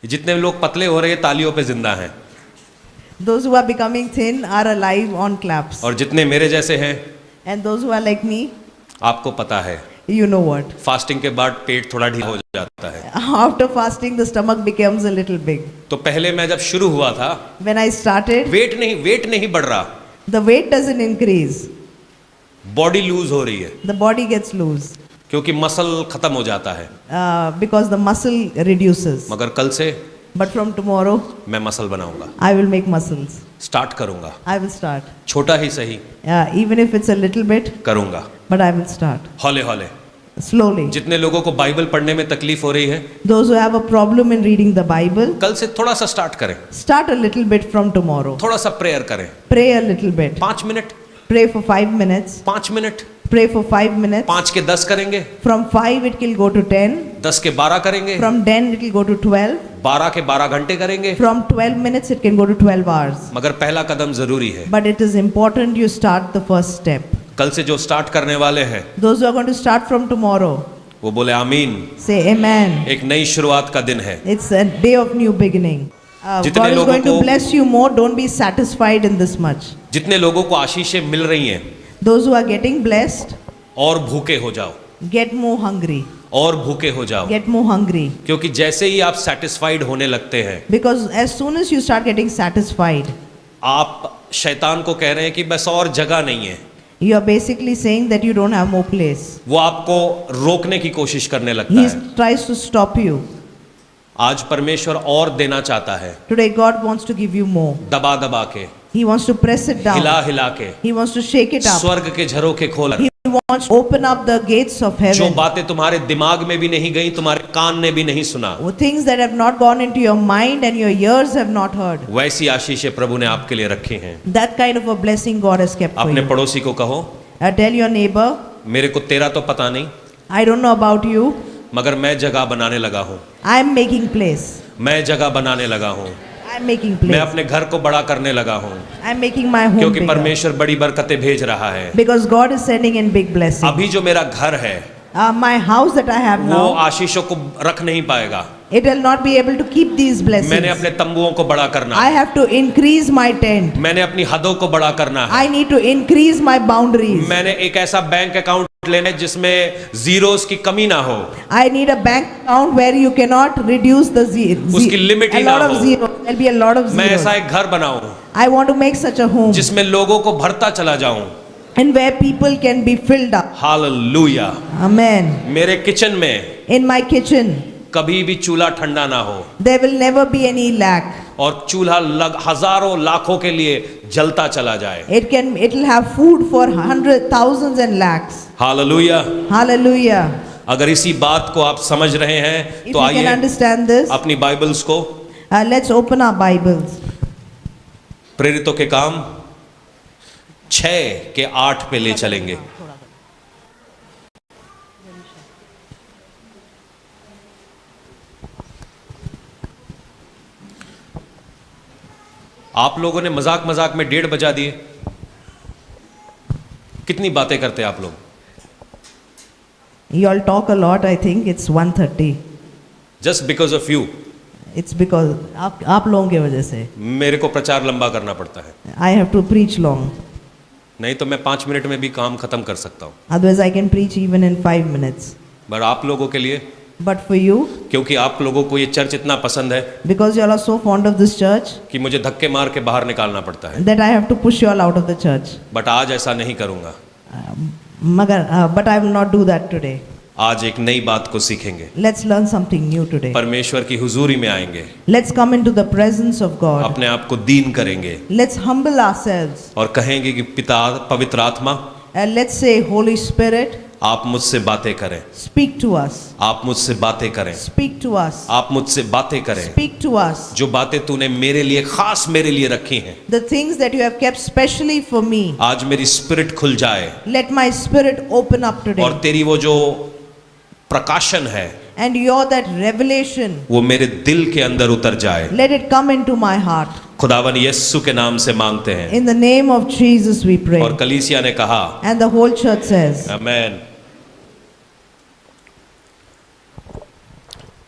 जितने लोग पतले हो रहे हैं तालियों पे जिंदा हैं, Those who are becoming thin are alive on claps. और जितने मेरे जैसे हैं, And those who are like me, आपको पता है you know what? फास्टिंग के बाद पेट थोड़ा ढीला हो जाता है। After fasting, the stomach becomes a little big. तो पहले मैं जब शुरू हुआ था, When I started, वेट नहीं बढ़ रहा, the weight doesn't increase. Body loose हो रही है, The body gets loose क्योंकि मसल खत्म हो जाता है। because the muscle reduces. मगर कल से But from tomorrow, मैं मसल बनाऊंगा, I will make muscles. Start करूंगा, I will start. छोटा ही सही Even if it's a little bit, करूंगा, but I will start. हौले हौले। Slowly. जितने लोगों को बाइबल पढ़ने में तकलीफ हो रही है, Those who have a problem in reading the Bible, कल से थोड़ा सा स्टार्ट करें, start a little bit from tomorrow. थोड़ा सा प्रेयर करें, Pray a little bit. 5 minute, Pray for 5 minutes. 5 minute, Pray for 5 minutes. 5 के 10 करेंगे, From 5 it will go to 10. 10 के 12 करेंगे, From 10 it will go to 12. 12 के 12 घंटे करेंगे। From 12 minutes it can go to 12 hours. मगर पहला कदम जरूरी है। But it is important you start the first step. कल से जो स्टार्ट करने वाले हैं, Those who are going to start from tomorrow, वो बोले आमीन। say amen. एक नई शुरुआत का दिन है। It's a day of new beginning. जितने God is लोगों going to को- bless you more. Don't be satisfied in this much. जितने लोगों को आशीषें मिल रही हैं, Those who are getting blessed, और भूखे हो जाओ, get more hungry. और भूखे हो जाओ, Get more hungry. क्योंकि जैसे ही आप सेटिस्फाइड होने लगते हैं, Because as soon as you start getting satisfied, आप शैतान को कह रहे हैं कि बस और जगह नहीं है। you are basically saying that you don't have more place. वो आपको रोकने की कोशिश करने लगता He है। tries to stop you. आज परमेश्वर और देना चाहता है, Today God wants to give you more. दबा दबा के, He wants to press it down. हिला हिला के, He wants to shake it up. स्वर्ग के झरोखे खोल। He wants to open up the gates of जो heaven. बातें तुम्हारे दिमाग में भी नहीं गई, तुम्हारे कान ने भी नहीं सुना, Things that have not gone into your mind and your ears have not heard. वैसी आशीषें प्रभु ने आपके लिए रखी हैं। That kind of a blessing God has kept for अपने you. पड़ोसी को कहो, Tell your neighbor, मेरे को तेरा तो पता नहीं, I don't know about you. मगर मैं जगह बनाने लगा हूँ, I am making place. मैं जगह बनाने लगा हूँ, I am making मैं place. अपने घर को बड़ा करने लगा हूँ, I am making my home क्योंकि bigger. परमेश्वर बड़ी बरकतें भेज रहा है। Because God is sending in big blessings. अभी जो मेरा घर है, My house that I have वो now, आशीषों को रख नहीं पाएगा। it will not be able to keep these मैंने blessings. अपने तंबुओं को बड़ा करना I है, have to increase my tent. मैंने अपनी हदों को बड़ा करना है, I need to increase my boundaries. मैंने एक ऐसा बैंक अकाउंट लेना है जिसमें जीरोस की कमी ना हो, I need a bank account where you cannot reduce the उसकी limit ही a lot ना of हो। zeros. There'll be a lot of मैं ऐसा zeros. एक घर बनाऊं I want to make such a home जिसमें लोगों को भरता चला जाऊं। and where people can be filled up. Hallelujah. Amen. मेरे किचन में In my kitchen, कभी भी चूल्हा ठंडा ना हो, there will never be any lack. और चूल्हा हजारों लाखों के लिए जलता चला जाए। It will have food for hundreds, thousands and lakhs. Hallelujah. Hallelujah. अगर इसी बात को आप समझ रहे हैं If तो you can आइए understand this, अपनी बाइबल्स को let's open our Bibles. प्रेरितों के काम 6 के 8 पे ले चलेंगे। आप लोगों ने मजाक मजाक में 1:30 बजा दिए। कितनी बातें करते आप लोग? You all talk a lot. I think it's 1:30. Just because of you It's because आप लोगों की वजह से मेरे को प्रचार लंबा करना पड़ता है, I have to preach long. नहीं तो मैं 5 मिनट में भी काम खत्म कर सकता हूँ। Otherwise, I can preach even in 5 minutes. पर आप लोगों के लिए, But for you, क्योंकि आप लोगों को ये चर्च इतना पसंद है because you all are so fond of this church, कि मुझे धक्के मार के बाहर निकालना पड़ता है, that I have to push you all out of the church. But आज ऐसा नहीं करूँगा। But I will not do that today. आज एक नई बात को सीखेंगे, Let's learn something new today. परमेश्वर की हुजूरी में आएंगे, Let's come into the presence of God. अपने आप को दीन करेंगे Let's humble ourselves. और कहेंगे कि पिता पवित्र आत्मा, And let's say, Holy Spirit, आप मुझसे बातें करें, speak to us. आप मुझसे बातें करें, Speak to us. आप मुझसे बातें करें। Speak to us. जो बातें तूने मेरे लिए, खास मेरे लिए रखी हैं, The things that you have kept specially for me. आज मेरी स्पिरिट खुल जाए Let my spirit open up today. और तेरी वो जो प्रकाशन है And your that revelation, वो मेरे दिल के अंदर उतर जाए। let it come into my heart. खुदावन यीशु के नाम से मांगते हैं In the name of Jesus we pray. और कलीसिया ने कहा And the whole church says, आमेन।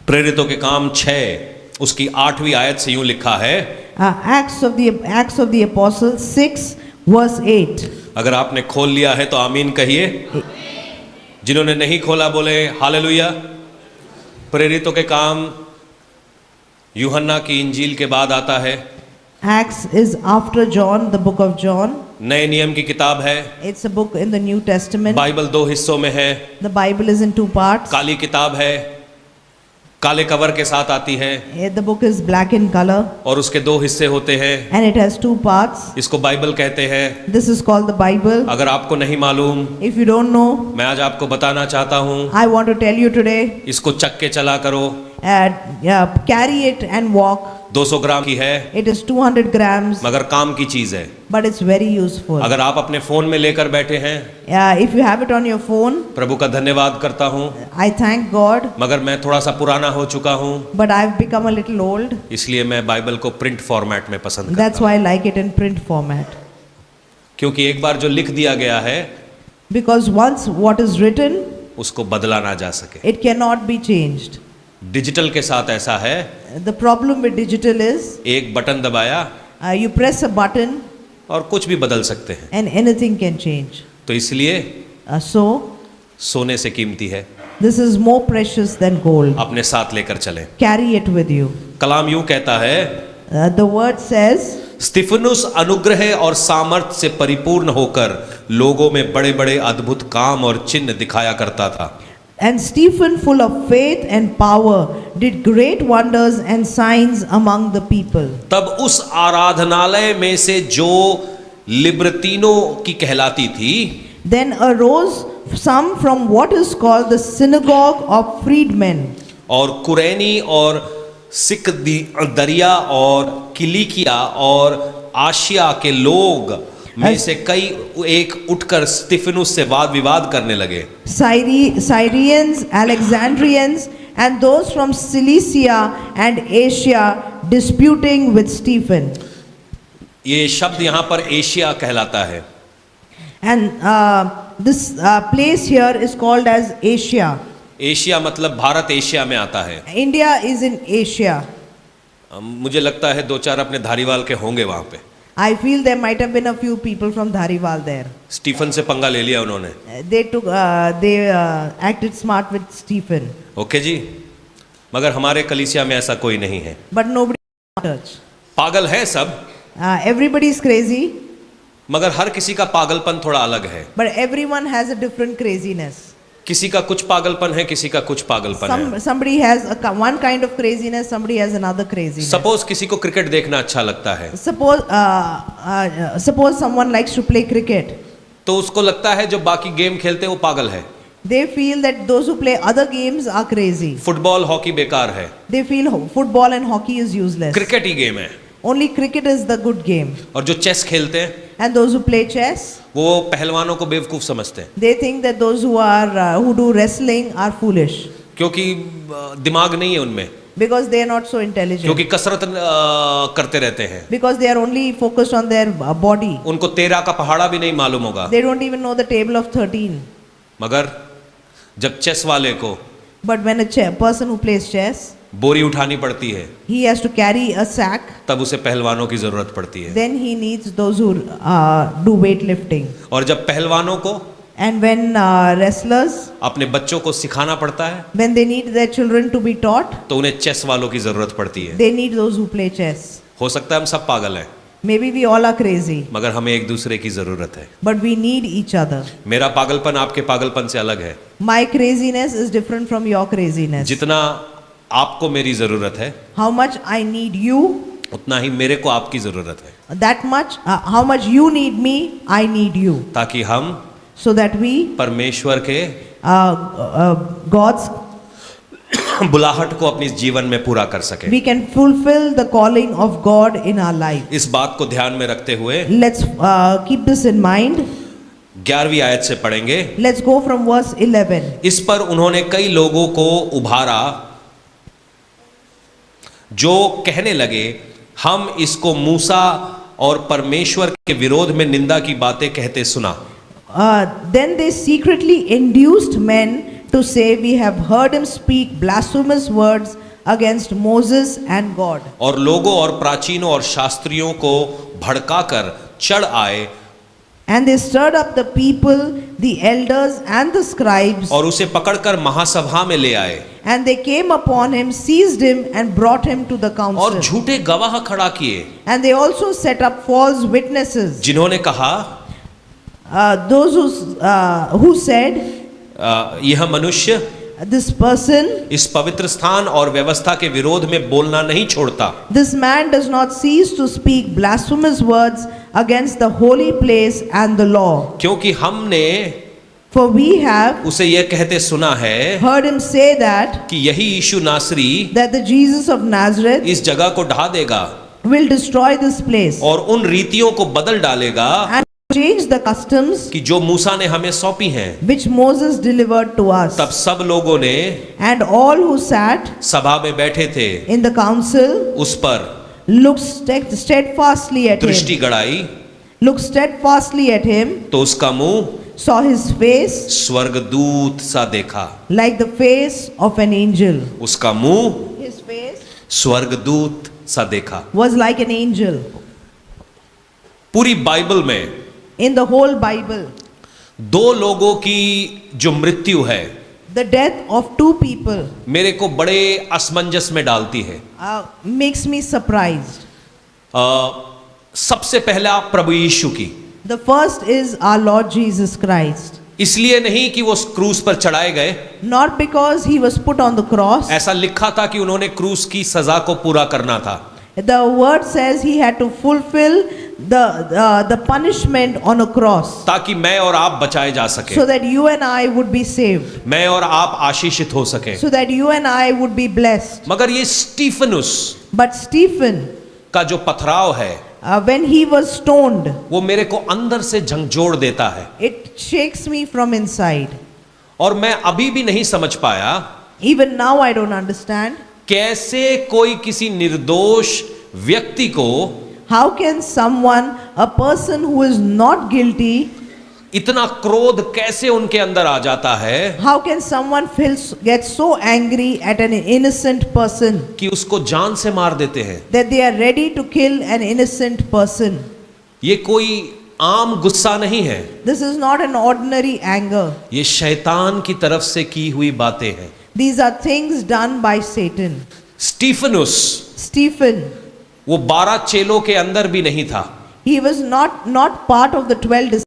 प्रेरितों के काम 6 उसकी 8वीं आयत से यूं लिखा है, Acts of the Apostles 6 verse 8. अगर आपने खोल लिया है तो आमीन कहिए, जिन्होंने नहीं खोला बोले हालेलुया। प्रेरितों के काम यूहन्ना की इंजील के बाद आता है। Acts is after John, the book of John. नए नियम की किताब है। It's a book in the New Testament. Bible 2 हिस्सों में है। The Bible is in 2 parts. काली किताब है, काले कवर के साथ आती है, The book is black in color और उसके 2 हिस्से होते हैं। and it has 2 parts. इसको बाइबल कहते हैं। This is called the Bible. अगर आपको नहीं मालूम, If you don't know, मैं आज आपको बताना चाहता हूँ, I want to tell you today, इसको चक के चला करो। carry it and walk. 200 ग्राम की है, It is 200 grams, मगर काम की चीज है। but it's very useful. अगर आप अपने फोन में लेकर बैठे हैं, If you have it on your phone, प्रभु का धन्यवाद करता हूँ, I thank God, मगर मैं थोड़ा सा पुराना हो चुका हूँ, but I've become a little old. इसलिए मैं बाइबल को प्रिंट फॉर्मेट में पसंद करता That's हूँ। why I like it in print format. क्योंकि एक बार जो लिख दिया गया है, Because once what is written, उसको बदला ना जा सके। it cannot be changed. Digital के साथ ऐसा है, The problem with digital is, एक बटन दबाया you press a button और कुछ भी बदल सकते हैं। and anything can change. तो इसलिए So, सोने से कीमती है, this is more precious than gold. अपने साथ लेकर चलें। Carry it with you. कलाम यूं कहता है, The word says, स्तिफनुस अनुग्रह और सामर्थ्य से परिपूर्ण होकर लोगों में बड़े बड़े अद्भुत काम और चिन्ह दिखाया करता था। and Stephen, full of faith and power, did great wonders and signs among the people. तब उस आराधनालय में से जो लिब्रतीनों की कहलाती थी, Then arose some from what is called the synagogue of freedmen, और कुरैनी और सिकदरिया और किलिकिया और आशिया के लोग में से कई एक उठकर स्तिफनुस से वाद विवाद करने लगे। Syrians, Alexandrians, and those from Cilicia and Asia disputing with Stephen. ये शब्द यहाँ पर एशिया कहलाता है। And this place here is called as Asia. Asia मतलब भारत एशिया में आता है। India is in Asia. मुझे लगता है 2-4 अपने धारीवाल के होंगे वहां पे। I feel there might have been a few people from Dhariwal there. Stephen से पंगा ले लिया उन्होंने। They acted smart with Stephen. Okay जी, मगर हमारे कलीसिया में ऐसा कोई नहीं है। But nobody in church. पागल है सब, Everybody is crazy, मगर हर किसी का पागलपन थोड़ा अलग है। but everyone has a different craziness. किसी का कुछ पागलपन है, किसी का कुछ पागलपन है। Somebody has one kind of craziness, somebody has another craziness. Suppose किसी को क्रिकेट देखना अच्छा लगता है, Suppose someone likes to play cricket. तो उसको लगता है जो बाकी गेम खेलते हैं वो पागल है। They feel that those who play other games are crazy. Football hockey बेकार है, They feel football and hockey is useless. Cricket he game है। Only cricket is the good game. और जो चेस खेलते हैं And those who play chess, वो पहलवानों को बेवकूफ समझते हैं, they think that those who do wrestling are foolish क्योंकि दिमाग नहीं है उनमें, because they are not so intelligent. क्योंकि कसरत करते रहते हैं। Because they are only focused on their body. उनको 13 का पहाड़ा भी नहीं मालूम होगा। They don't even know the table of 13. मगर जब चेस वाले को But when a person who plays chess, बोरी उठानी पड़ती है, he has to carry a sack. तब उसे पहलवानों की जरूरत पड़ती है। Then he needs those who do weightlifting. और जब पहलवानों को And when wrestlers, अपने बच्चों को सिखाना पड़ता है, when they need their children to be taught, तो उन्हें चेस वालों की जरूरत पड़ती है। they need those who play chess. हो सकता है हम सब पागल हैं, Maybe we all are crazy, मगर हमें एक दूसरे की जरूरत है। but we need each other. मेरा पागलपन आपके पागलपन से अलग है। My craziness is different from your craziness. जितना आपको मेरी जरूरत है, How much I need you, उतना ही मेरे को आपकी जरूरत है, that much, how much you need me, I need you. ताकि हम So that we, परमेश्वर के God's, बुलाहट को अपने जीवन में पूरा कर सके। we can fulfill the calling of God in our life. इस बात को ध्यान में रखते हुए Let's keep this in mind. 11वीं आयत से पढ़ेंगे। Let's go from verse 11. इस पर उन्होंने कई लोगों को उभारा जो कहने लगे, हम इसको मूसा और परमेश्वर के विरोध में निंदा की बातें कहते सुना। Then they secretly induced men to say, we have heard him speak blasphemous words against Moses and God. और लोगों और प्राचीनों और शास्त्रियों को भड़काकर चढ़ आए And they stirred up the people, the elders and the scribes, और उसे पकड़कर महासभा में ले आए and they came upon him, seized him, and brought him to the और council. झूठे गवाह खड़ा किए, And they also set up false witnesses, जिन्होंने कहा those who said, यह मनुष्य this person, इस पवित्र स्थान और व्यवस्था के विरोध में बोलना नहीं छोड़ता। this man does not cease to speak blasphemous words against the holy place and the law. क्योंकि हमने For we have उसे यह कहते सुना है heard him say that कि यही यीशु नासरी the Jesus of Nazareth इस जगह को ढा देगा will destroy this place और उन रीतियों को बदल डालेगा and change the customs कि जो मूसा ने हमें सौंपी हैं। which Moses delivered to us. तब सब लोगों ने And all who sat सभा में बैठे थे in the council उस पर looked steadfastly at दृष्टि him, गड़ाई looked steadfastly at him, तो उसका मुंह saw his face स्वर्गदूत सा देखा। like the face of an angel. उसका मुंह His face स्वर्गदूत सा देखा। was like an angel. पूरी बाइबल में In the whole Bible, दो लोगों की जो मृत्यु है the death of two people मेरे को बड़े असमंजस में डालती है। makes me surprised. सबसे पहला प्रभु यीशु की, The first is our Lord Jesus Christ. इसलिए नहीं कि वो क्रूस पर चढ़ाए गए, Not because he was put on the cross. ऐसा लिखा था कि उन्होंने क्रूस की सजा को पूरा करना था। The word says he had to fulfill the punishment on a cross ताकि मैं और आप बचाए जा सके, so that you and I would be saved, मैं और आप आशीषित हो सके। so that you and I would be blessed. मगर ये स्टीफनुस But Stephen, का जो पथराव है when he was stoned, वो मेरे को अंदर से झंझोड़ देता है it shakes me from inside. और मैं अभी भी नहीं समझ पाया Even now I don't understand. कैसे कोई किसी निर्दोष व्यक्ति को How can someone, a person who is not guilty, इतना क्रोध कैसे उनके अंदर आ जाता है how can someone get so angry at an innocent person कि उसको जान से मार देते हैं। that they are ready to kill an innocent person? ये कोई आम गुस्सा नहीं है, This is not an ordinary anger. ये शैतान की तरफ से की हुई बातें हैं। These are things done by Satan. Stephanus Stephen, वो 12 चेलों के अंदर भी नहीं था। he was not part of the 12 disciples.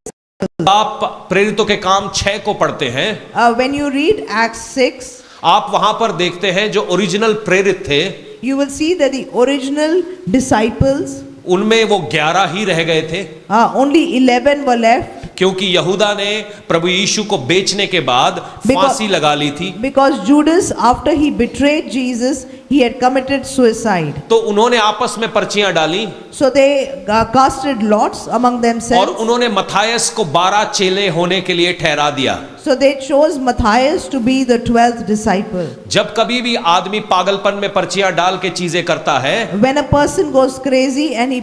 आप प्रेरितों के काम 6 को पढ़ते हैं, When you read Acts 6, आप वहां पर देखते हैं जो ओरिजिनल प्रेरित थे you will see that the original disciples, उनमें वो 11 ही रह गए थे, only 11 were left क्योंकि यहूदा ने प्रभु यीशु को बेचने के बाद फांसी लगा ली थी। because Judas, after he betrayed Jesus, he had committed suicide. तो उन्होंने आपस में पर्चियां डाली So they casted lots among और themselves. उन्होंने मत्थायस को 12 चेले होने के लिए ठहरा दिया। So they chose Matthias to be the 12th disciple. जब कभी भी आदमी पागलपन में पर्चियां डाल के चीजें करता है When a person goes crazy and he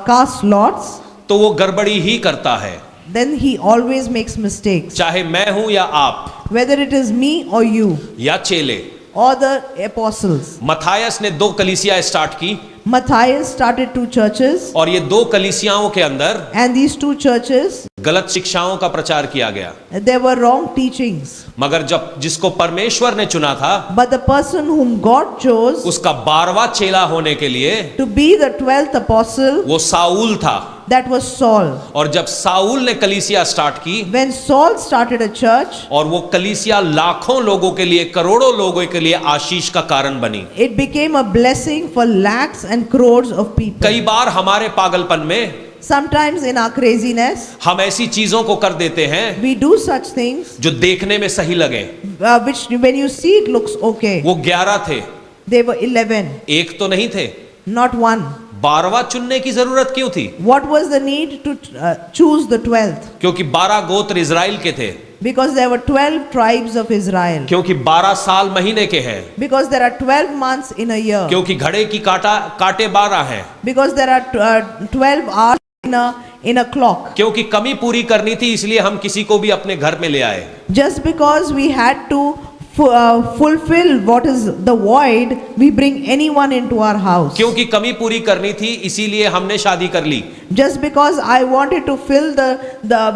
casts lots, तो वो गड़बड़ी ही करता है, then he always makes mistakes. चाहे मैं हूं या आप Whether it is me or you या चेले। or the apostles. मत्थायस ने 2 कलीसिया स्टार्ट की Matthias started 2 churches, और ये 2 कलीसियाओं के अंदर and these 2 churches, गलत शिक्षाओं का प्रचार किया गया। there were wrong teachings. मगर जब जिसको परमेश्वर ने चुना था But the person whom God chose उसका 12वां चेला होने के लिए to be the 12th apostle, वो साऊल था। that was Saul. और जब साऊल ने कलीसिया स्टार्ट की When Saul started a church, और वो कलीसिया लाखों लोगों के लिए, करोड़ों लोगों के लिए आशीष का कारण बनी। it became a blessing for lakhs and crores of people. कई बार हमारे पागलपन में Sometimes in our craziness, हम ऐसी चीजों को कर देते हैं we do such things जो देखने में सही लगे। which when you see it looks okay. वो 11 थे, They were 11, एक तो नहीं थे। not one. 12वां चुनने की जरूरत क्यों थी? What was the need to choose the 12th? क्योंकि 12 गोत्र इजराइल के थे, Because there were 12 tribes of Israel. क्योंकि 12 साल महीने के हैं, Because there are 12 months in a year. क्योंकि घड़े की काटे 12 हैं, Because there are 12 hours in a clock. क्योंकि कमी पूरी करनी थी इसलिए हम किसी को भी अपने घर में ले आए। Just because we had to fulfill what is the void, we bring anyone into our house. क्योंकि कमी पूरी करनी थी इसीलिए हमने शादी कर ली। Just because I wanted to fill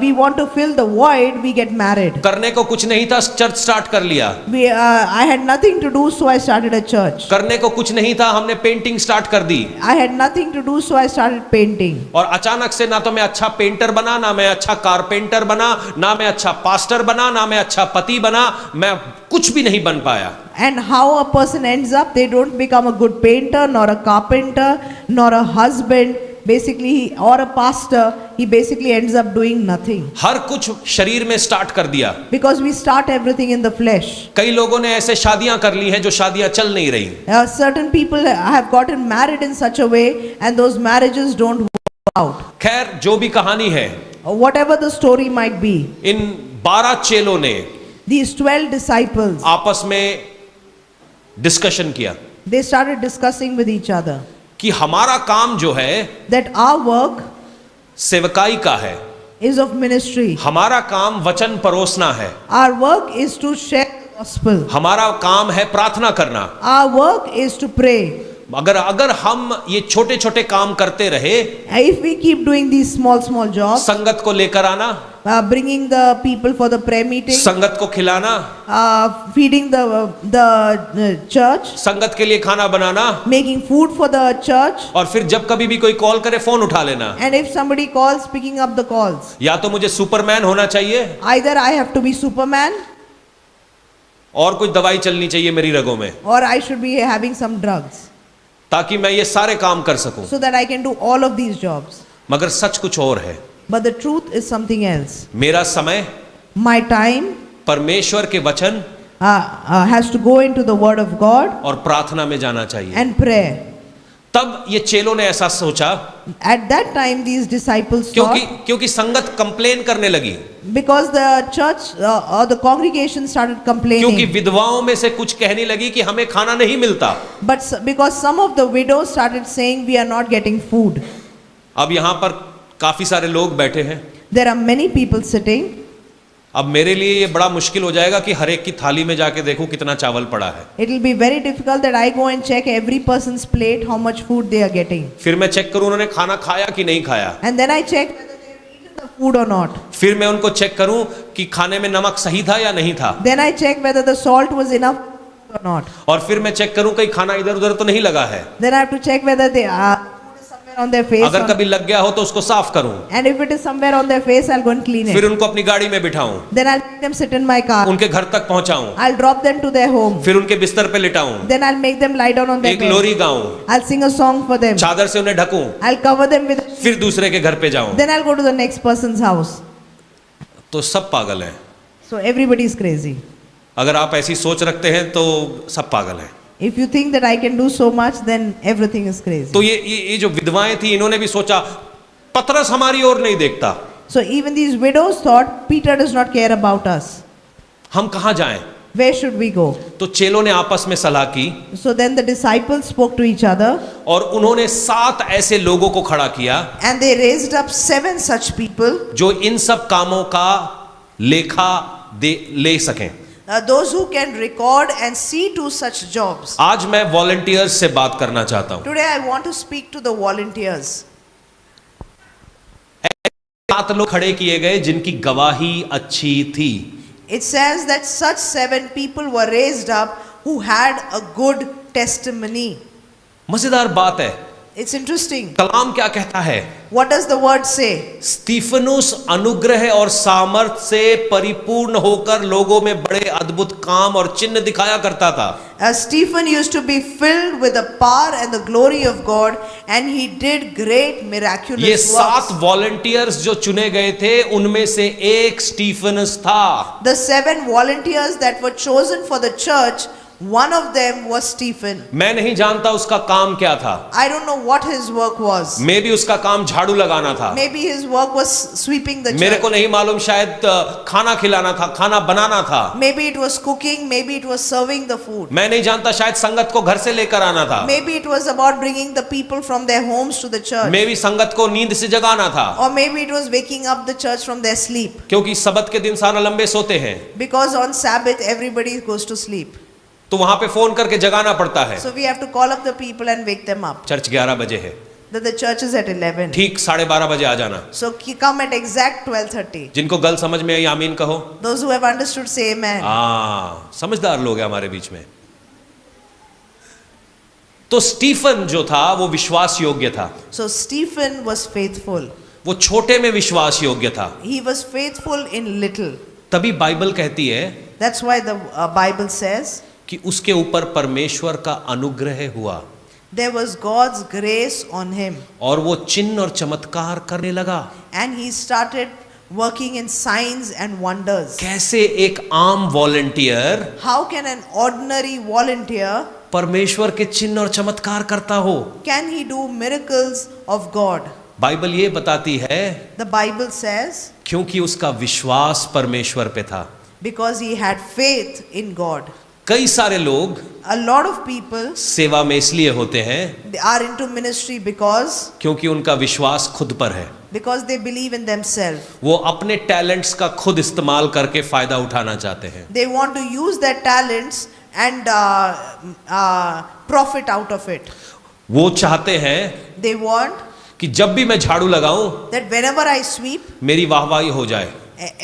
we want to fill the void, we get married. करने को कुछ नहीं था, चर्च स्टार्ट कर लिया। I had nothing to do, so I started a church. करने को कुछ नहीं था, हमने पेंटिंग स्टार्ट कर दी। I had nothing to do, so I started painting. और अचानक से ना तो मैं अच्छा पेंटर बना, ना मैं अच्छा कारपेंटर बना, ना मैं अच्छा पास्टर बना, ना मैं अच्छा पति बना, मैं कुछ भी नहीं बन पाया। And how a person ends up, they don't become a good painter, nor a carpenter, nor a husband, basically, or a pastor. He basically ends up doing nothing. हर कुछ शरीर में स्टार्ट कर दिया। Because we start everything in the flesh. कई लोगों ने ऐसे शादियां कर ली हैं जो शादियां चल नहीं रही। Certain people have gotten married in such a way, and those marriages don't work out. खैर जो भी कहानी है, Whatever the story might be, इन 12 चेलों ने these 12 disciples, आपस में डिस्कशन किया they started discussing with each other कि हमारा काम जो है that our work सेवकाई का है, is of ministry. हमारा काम वचन परोसना है, Our work is to share the gospel. हमारा काम है प्रार्थना करना। Our work is to pray. अगर हम ये छोटे छोटे काम करते रहे, If we keep doing these small jobs, संगत को लेकर आना, bringing the people for the prayer meeting, संगत को खिलाना, feeding the church, संगत के लिए खाना बनाना, making food for the church, और फिर जब कभी भी कोई कॉल करे फोन उठा लेना। and if somebody calls, picking up the calls. या तो मुझे सुपरमैन होना चाहिए, Either I have to be Superman, और कुछ दवाई चलनी चाहिए मेरी रगों में, or I should be having some drugs, ताकि मैं ये सारे काम कर सकूं। so that I can do all of these jobs. मगर सच कुछ और है। But the truth is something else. मेरा समय My time परमेश्वर के वचन has to go into the Word of God और प्रार्थना में जाना चाहिए। and prayer. तब ये चेलों ने ऐसा सोचा, At that time, these disciples thought, क्योंकि संगत कंप्लेन करने लगी, because the church or the congregation started क्योंकि complaining, विधवाओं में से कुछ कहने lagi कि हमें खाना नहीं मिलता। but because some of the widows started saying we are not getting food. अब यहाँ पर काफी सारे लोग बैठे हैं। There are many people sitting. अब मेरे लिए ये बड़ा मुश्किल हो जाएगा कि हर एक की थाली में जाके देखूं कितना चावल पड़ा है। It will be very difficult that I go and check every person's plate how much food they are getting. फिर मैं चेक करूं उन्होंने खाना खाया कि नहीं खाया। And then I check whether they have eaten the food or not. फिर मैं उनको चेक करूं कि खाने में नमक सही था या नहीं था। Then I check whether the salt was enough or not. और फिर मैं चेक करूं कहीं खाना इधर उधर तो नहीं लगा है। Then I have to check whether they food is somewhere on their face. अगर or कभी लग गया हो तो उसको साफ करूं। And if it is somewhere on their face, I'll go and clean फिर it. उनको अपनी गाड़ी में बिठाऊं, Then I'll make them sit in my car. उनके घर तक पहुंचाऊं, I'll drop them to their home. फिर उनके बिस्तर पे लिटाऊं, Then I'll make them lie down on their एक bed. Lorry गाऊं, I'll sing a song for them. चादर से उन्हें ढकूं, I'll cover them with. फिर दूसरे के घर पे जाऊं। Then I'll go to the next person's house. तो सब पागल हैं। So everybody is crazy. अगर आप ऐसी सोच रखते हैं तो सब पागल हैं। If you think that I can do so much, then everything is crazy. तो ये जो विधवाएं थी इन्होंने भी सोचा पतरस हमारी ओर नहीं देखता, So even these widows thought Peter does not care about us. हम कहाँ जाएं? Where should we go? तो चेलों ने आपस में सलाह की So then the disciples spoke to each other, और उन्होंने 7 ऐसे लोगों को खड़ा किया and they raised up 7 such people, जो इन सब कामों का लेखा ले सकें। those who can record and see to such jobs. आज मैं वॉलंटियर्स से बात करना चाहता हूं। Today I want to speak to the volunteers. 7 लोग खड़े किए गए जिनकी गवाही अच्छी थी। It says that such 7 people were raised up who had a good testimony. मजेदार बात है, It's interesting. कलाम क्या कहता है? What does the word say? Stephanus अनुग्रह और सामर्थ से परिपूर्ण होकर लोगों में बड़े अद्भुत काम और चिन्ह दिखाया करता था। Stephen used to be filled with the power and the glory of God, and he did great ये miraculous 7 works. वॉलंटियर्स जो चुने गए थे उनमें से एक स्टीफनस था। The 7 volunteers that were chosen for the church, One of them was Stephen. मैं नहीं जानता उसका काम क्या था। I don't know what his work was. मे भी उसका काम झाड़ू लगाना था। Maybe his work was sweeping the मेरे church. को नहीं मालूम, शायद खाना खिलाना था, खाना बनाना था। Maybe it was cooking, maybe it was serving the food. मैं नहीं जानता, शायद संगत को घर से लेकर आना था। Maybe it was about bringing the people from their homes to the church. मैं भी संगत को नींद से जगाना था, Or maybe it was waking up the church from their sleep. क्योंकि सबत के दिन सारा लंबे सोते हैं, Because on Sabbath everybody goes to sleep. तो वहां पे फोन करके जगाना पड़ता है। So we have to call up the people and wake them up. Church 11 बजे है, That the church is at 11. ठीक 12:30 बजे आ जाना। So come at exact 12:30. जिनको गल समझ में आई आमीन कहो। Those who have understood say amen. समझदार लोग हैं हमारे बीच में। तो स्टीफन जो था वो विश्वास योग्य था, So Stephen was faithful. वो छोटे में विश्वास योग्य था। He was faithful in little. तभी बाइबल कहती है That's why the Bible says कि उसके ऊपर परमेश्वर का अनुग्रह हुआ there was God's grace on him. और वो चिन्ह और चमत्कार करने लगा। And he started working in signs and wonders. कैसे एक आम volunteer How can an ordinary volunteer परमेश्वर के चिन्ह और चमत्कार करता हो? can he do miracles of God? Bible ये बताती है The Bible says क्योंकि उसका विश्वास परमेश्वर पे था। because he had faith in God. कई सारे लोग A lot of people सेवा में इसलिए होते हैं they are into ministry क्योंकि उनका विश्वास खुद पर है। because they believe in themselves. वो अपने टैलेंट्स का खुद इस्तेमाल करके फायदा उठाना चाहते हैं। They want to use their talents and profit out of it. वो चाहते हैं They want कि जब भी मैं झाड़ू लगाऊं that whenever I sweep, मेरी वाहवाही हो जाए,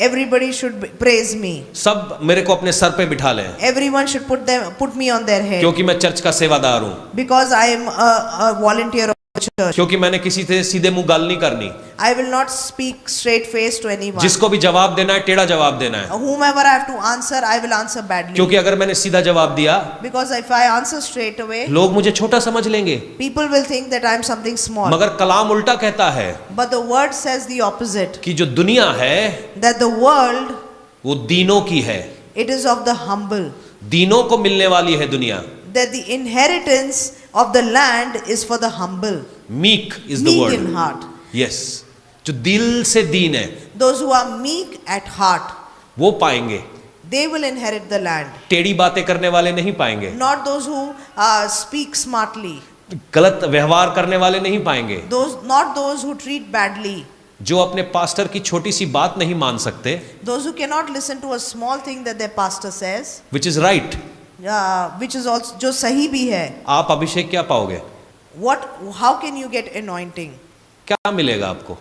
everybody should praise me. सब मेरे को अपने सर पे बिठा लें, Everyone should put me on their head क्योंकि मैं चर्च का सेवादार हूं, because I am a volunteer of the church. क्योंकि मैंने किसी से सीधे मुंह गाल नहीं करनी। I will not speak straight face to anyone. जिसको भी जवाब देना है टेढ़ा जवाब देना है, Whomever I have to answer, I will answer badly. क्योंकि अगर मैंने सीधा जवाब दिया Because if I answer straight away, लोग मुझे छोटा समझ लेंगे। people will think that I am something small. मगर कलाम उल्टा कहता है But the word says the opposite. कि जो दुनिया है That the world, वो दीनों की है, it is of the humble. दीनों को मिलने वाली है दुनिया। That the inheritance of the land is for the humble. Meek is the Meek in word. heart. Yes, जो दिल से दीन है Those who are meek at heart, वो पाएंगे, they will inherit the land. टेढ़ी बातें करने वाले नहीं पाएंगे, Not those who speak smartly. गलत व्यवहार करने वाले नहीं पाएंगे, Not those who treat badly. जो अपने पास्टर की छोटी सी बात नहीं मान सकते, Those who cannot listen to a small thing that their pastor says, which is right. which is also जो सही भी है. आप अभिषेक क्या पाओगे? How can you get anointing? क्या मिलेगा आपको?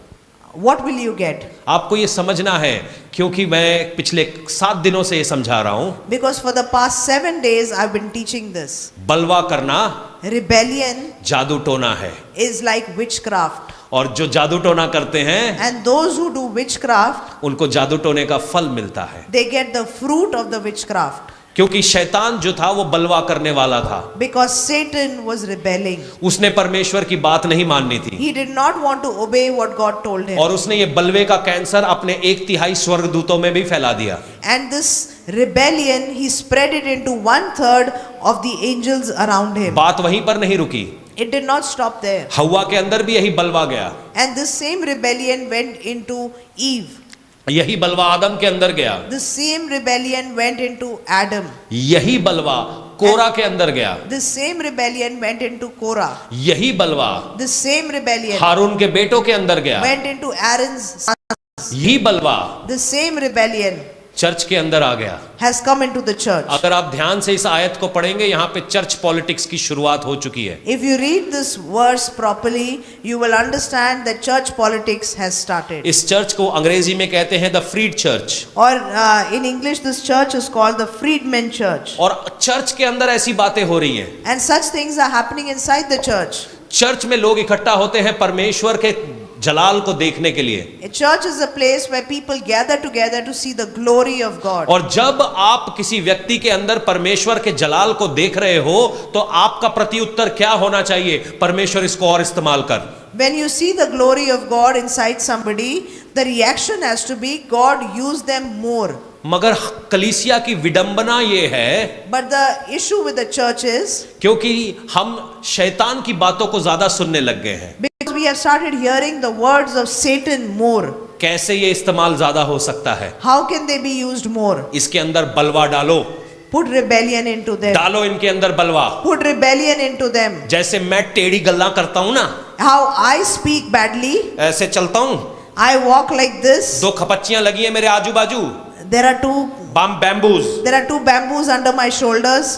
What will you get? आपको ये समझना है, क्योंकि मैं पिछले 7 दिनों से ये समझा रहा हूं। Because for the past 7 days I've been teaching this. बलवा करना Rebellion जादू टोना है, is like witchcraft. और जो जादू टोना करते हैं And those who do witchcraft, उनको जादू टोने का फल मिलता है, they get the fruit of the witchcraft. क्योंकि शैतान जो था वो बलवा करने वाला था। Because Satan was rebelling. उसने परमेश्वर की बात नहीं माननी थी, He did not want to obey what God told him. और उसने ये बलवे का कैंसर अपने 1/3 स्वर्गदूतों में भी फैला दिया। And this rebellion, he spread it into 1/3 of the angels around him. बात वहीं पर नहीं रुकी, It did not stop there. हव्वा के अंदर भी यही बलवा गया, And this same rebellion went into Eve. यही बलवा आदम के अंदर गया, The same rebellion went into Adam. यही बलवा कोरा के अंदर गया, The same rebellion went into Korah. यही बलवा The same rebellion हारून के बेटों के अंदर गया, went into Aaron's sons. यही बलवा The same rebellion चर्च के अंदर आ गया। has come into the church. अगर आप ध्यान से इस आयत को पढ़ेंगे, यहाँ पे चर्च पॉलिटिक्स की शुरुआत हो चुकी है। If you read this verse properly, you will understand that church politics has started. इस चर्च को अंग्रेजी में कहते हैं the freed church, Or in English, this church is called the Freedmen Church. और चर्च के अंदर ऐसी बातें हो रही हैं। And such things are happening inside the church. Church में लोग इकट्ठा होते हैं परमेश्वर के जलाल को देखने के लिए, A church is a place where people gather together to see the glory of God. और जब आप किसी व्यक्ति के अंदर परमेश्वर के जलाल को देख रहे हो तो आपका प्रत्युत्तर क्या होना चाहिए? परमेश्वर इसको और इस्तेमाल कर। When you see the glory of God inside somebody, the reaction has to be God used them more. मगर कलीसिया की विडंबना ये है, But the issue with the church is क्योंकि हम शैतान की बातों को ज्यादा सुनने लग गए हैं। because we have started hearing the words of Satan more. कैसे ये इस्तेमाल ज्यादा हो सकता है? How can they be used more? इसके अंदर बलवा डालो, Put rebellion into them. डालो इनके अंदर बलवा। Put rebellion into them. जैसे मैं टेढ़ी गल्ला करता हूं ना, How I speak badly, ऐसे चलता हूं, I walk like this. दो खपच्चियां लगी है मेरे आजू बाजू, There are two bamboos under my shoulders.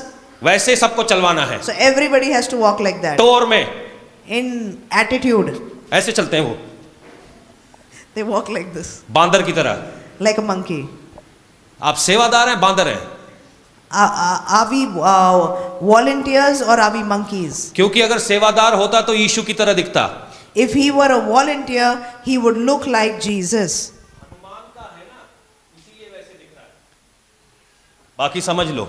वैसे सबको चलवाना है। So everybody has to walk like that. टोर में In attitude, ऐसे चलते हैं वो, they walk like this, बांदर की तरह। like a monkey. आप सेवादार हैं, बांदर हैं? Are we volunteers or are we monkeys? क्योंकि अगर सेवादार होता तो यीशु की तरह दिखता। If he were a volunteer, he would look like Jesus. बाकी समझ लो,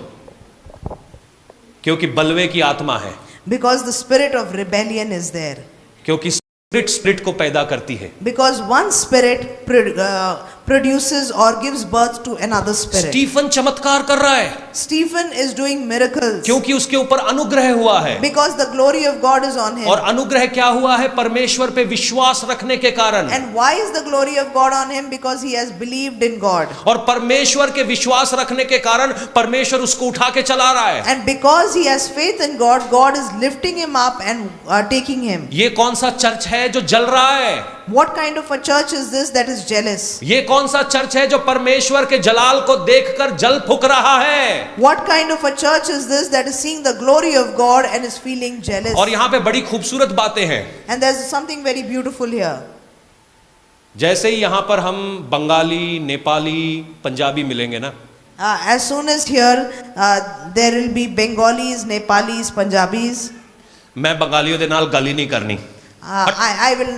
क्योंकि बलवे की आत्मा है, Because the spirit of rebellion is there. क्योंकि स्प्रिट को पैदा करती है। Because one spirit produces or gives birth to another spirit. Stephen चमत्कार कर रहा है Stephen is doing miracles. क्योंकि उसके ऊपर अनुग्रह हुआ है। Because the glory of God is on him. और अनुग्रह क्या हुआ है? परमेश्वर पे विश्वास रखने के कारण। And why is the glory of God on him? Because he has believed in God. और परमेश्वर के विश्वास रखने के कारण परमेश्वर उसको उठा के चला रहा है। And because he has faith in God, God is lifting him up and taking him. ये कौन सा चर्च है जो जल रहा है? What kind of a church is this that is jealous? ये कौन सा चर्च है जो परमेश्वर के जलाल को देखकर जल फूंक रहा है? What kind of a church is this that is seeing the glory of God and is feeling jealous? और यहाँ पे बड़ी खूबसूरत बातें हैं। And there's something very beautiful here. जैसे ही यहाँ पर हम बंगाली, नेपाली, पंजाबी मिलेंगे ना, As soon as here there will be Bengalis, Nepalis, Punjabis. मैं बंगालियों दे नाल गल ही नहीं करनी। I will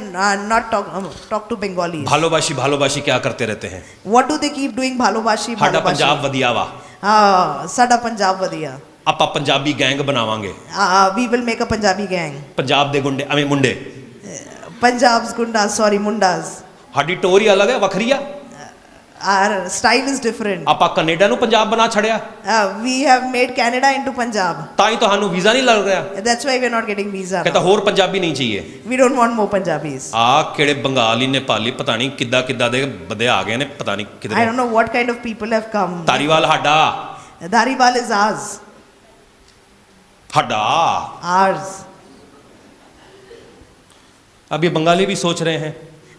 not talk to Bengalis. भालोबाशी भालोबाशी क्या करते रहते हैं? What do they keep doing? Bhalobashi, ਸਾਡਾ bhalobashi. ਪੰਜਾਬ ਵਧੀਆ ਵਾ, Sada Punjab vadiya. ਆਪਾਂ ਪੰਜਾਬੀ ਗੈਂਗ ਬਣਾਵਾਂਗੇ। We will make a Punjabi gang. Punjab ਦੇ ਗੁੰਡੇ ਐਵੇਂ ਮੁੰਡੇ, Punjab's gundas, sorry, mundas. ਸਾਡੀ ਟੋਰ ਹੀ ਅਲੱਗ ਹੈ, ਵੱਖਰੀ ਆ। Our style is different. ਆਪਾਂ ਕੈਨੇਡਾ ਨੂੰ ਪੰਜਾਬ ਬਣਾ ਛੜਿਆ, We have made Canada into Punjab. ਤਾਂ ਹੀ ਤੁਹਾਨੂੰ ਵੀਜ਼ਾ ਨਹੀਂ ਲੱਗ ਰਿਹਾ। That's why we're not getting visa. ਕਹਿੰਦਾ now. ਹੋਰ ਪੰਜਾਬੀ ਨਹੀਂ ਚਾਹੀਏ। We don't want more Punjabis. ਆ ਕਿਹੜੇ ਬੰਗਾਲੀ, ਨੇਪਾਲੀ, ਪਤਾ ਨਹੀਂ ਕਿੱਦਾਂ ਕਿੱਦਾਂ ਦੇ ਬੰਦੇ ਆ ਗਏ ਨੇ, ਪਤਾ ਨਹੀਂ I ਕਿਧਰ। don't know what kind of people have come. Dhariwal ਸਾਡਾ, Dhariwal is ours. ਸਾਡਾ। Ours. अब ये बंगाली भी सोच रहे हैं,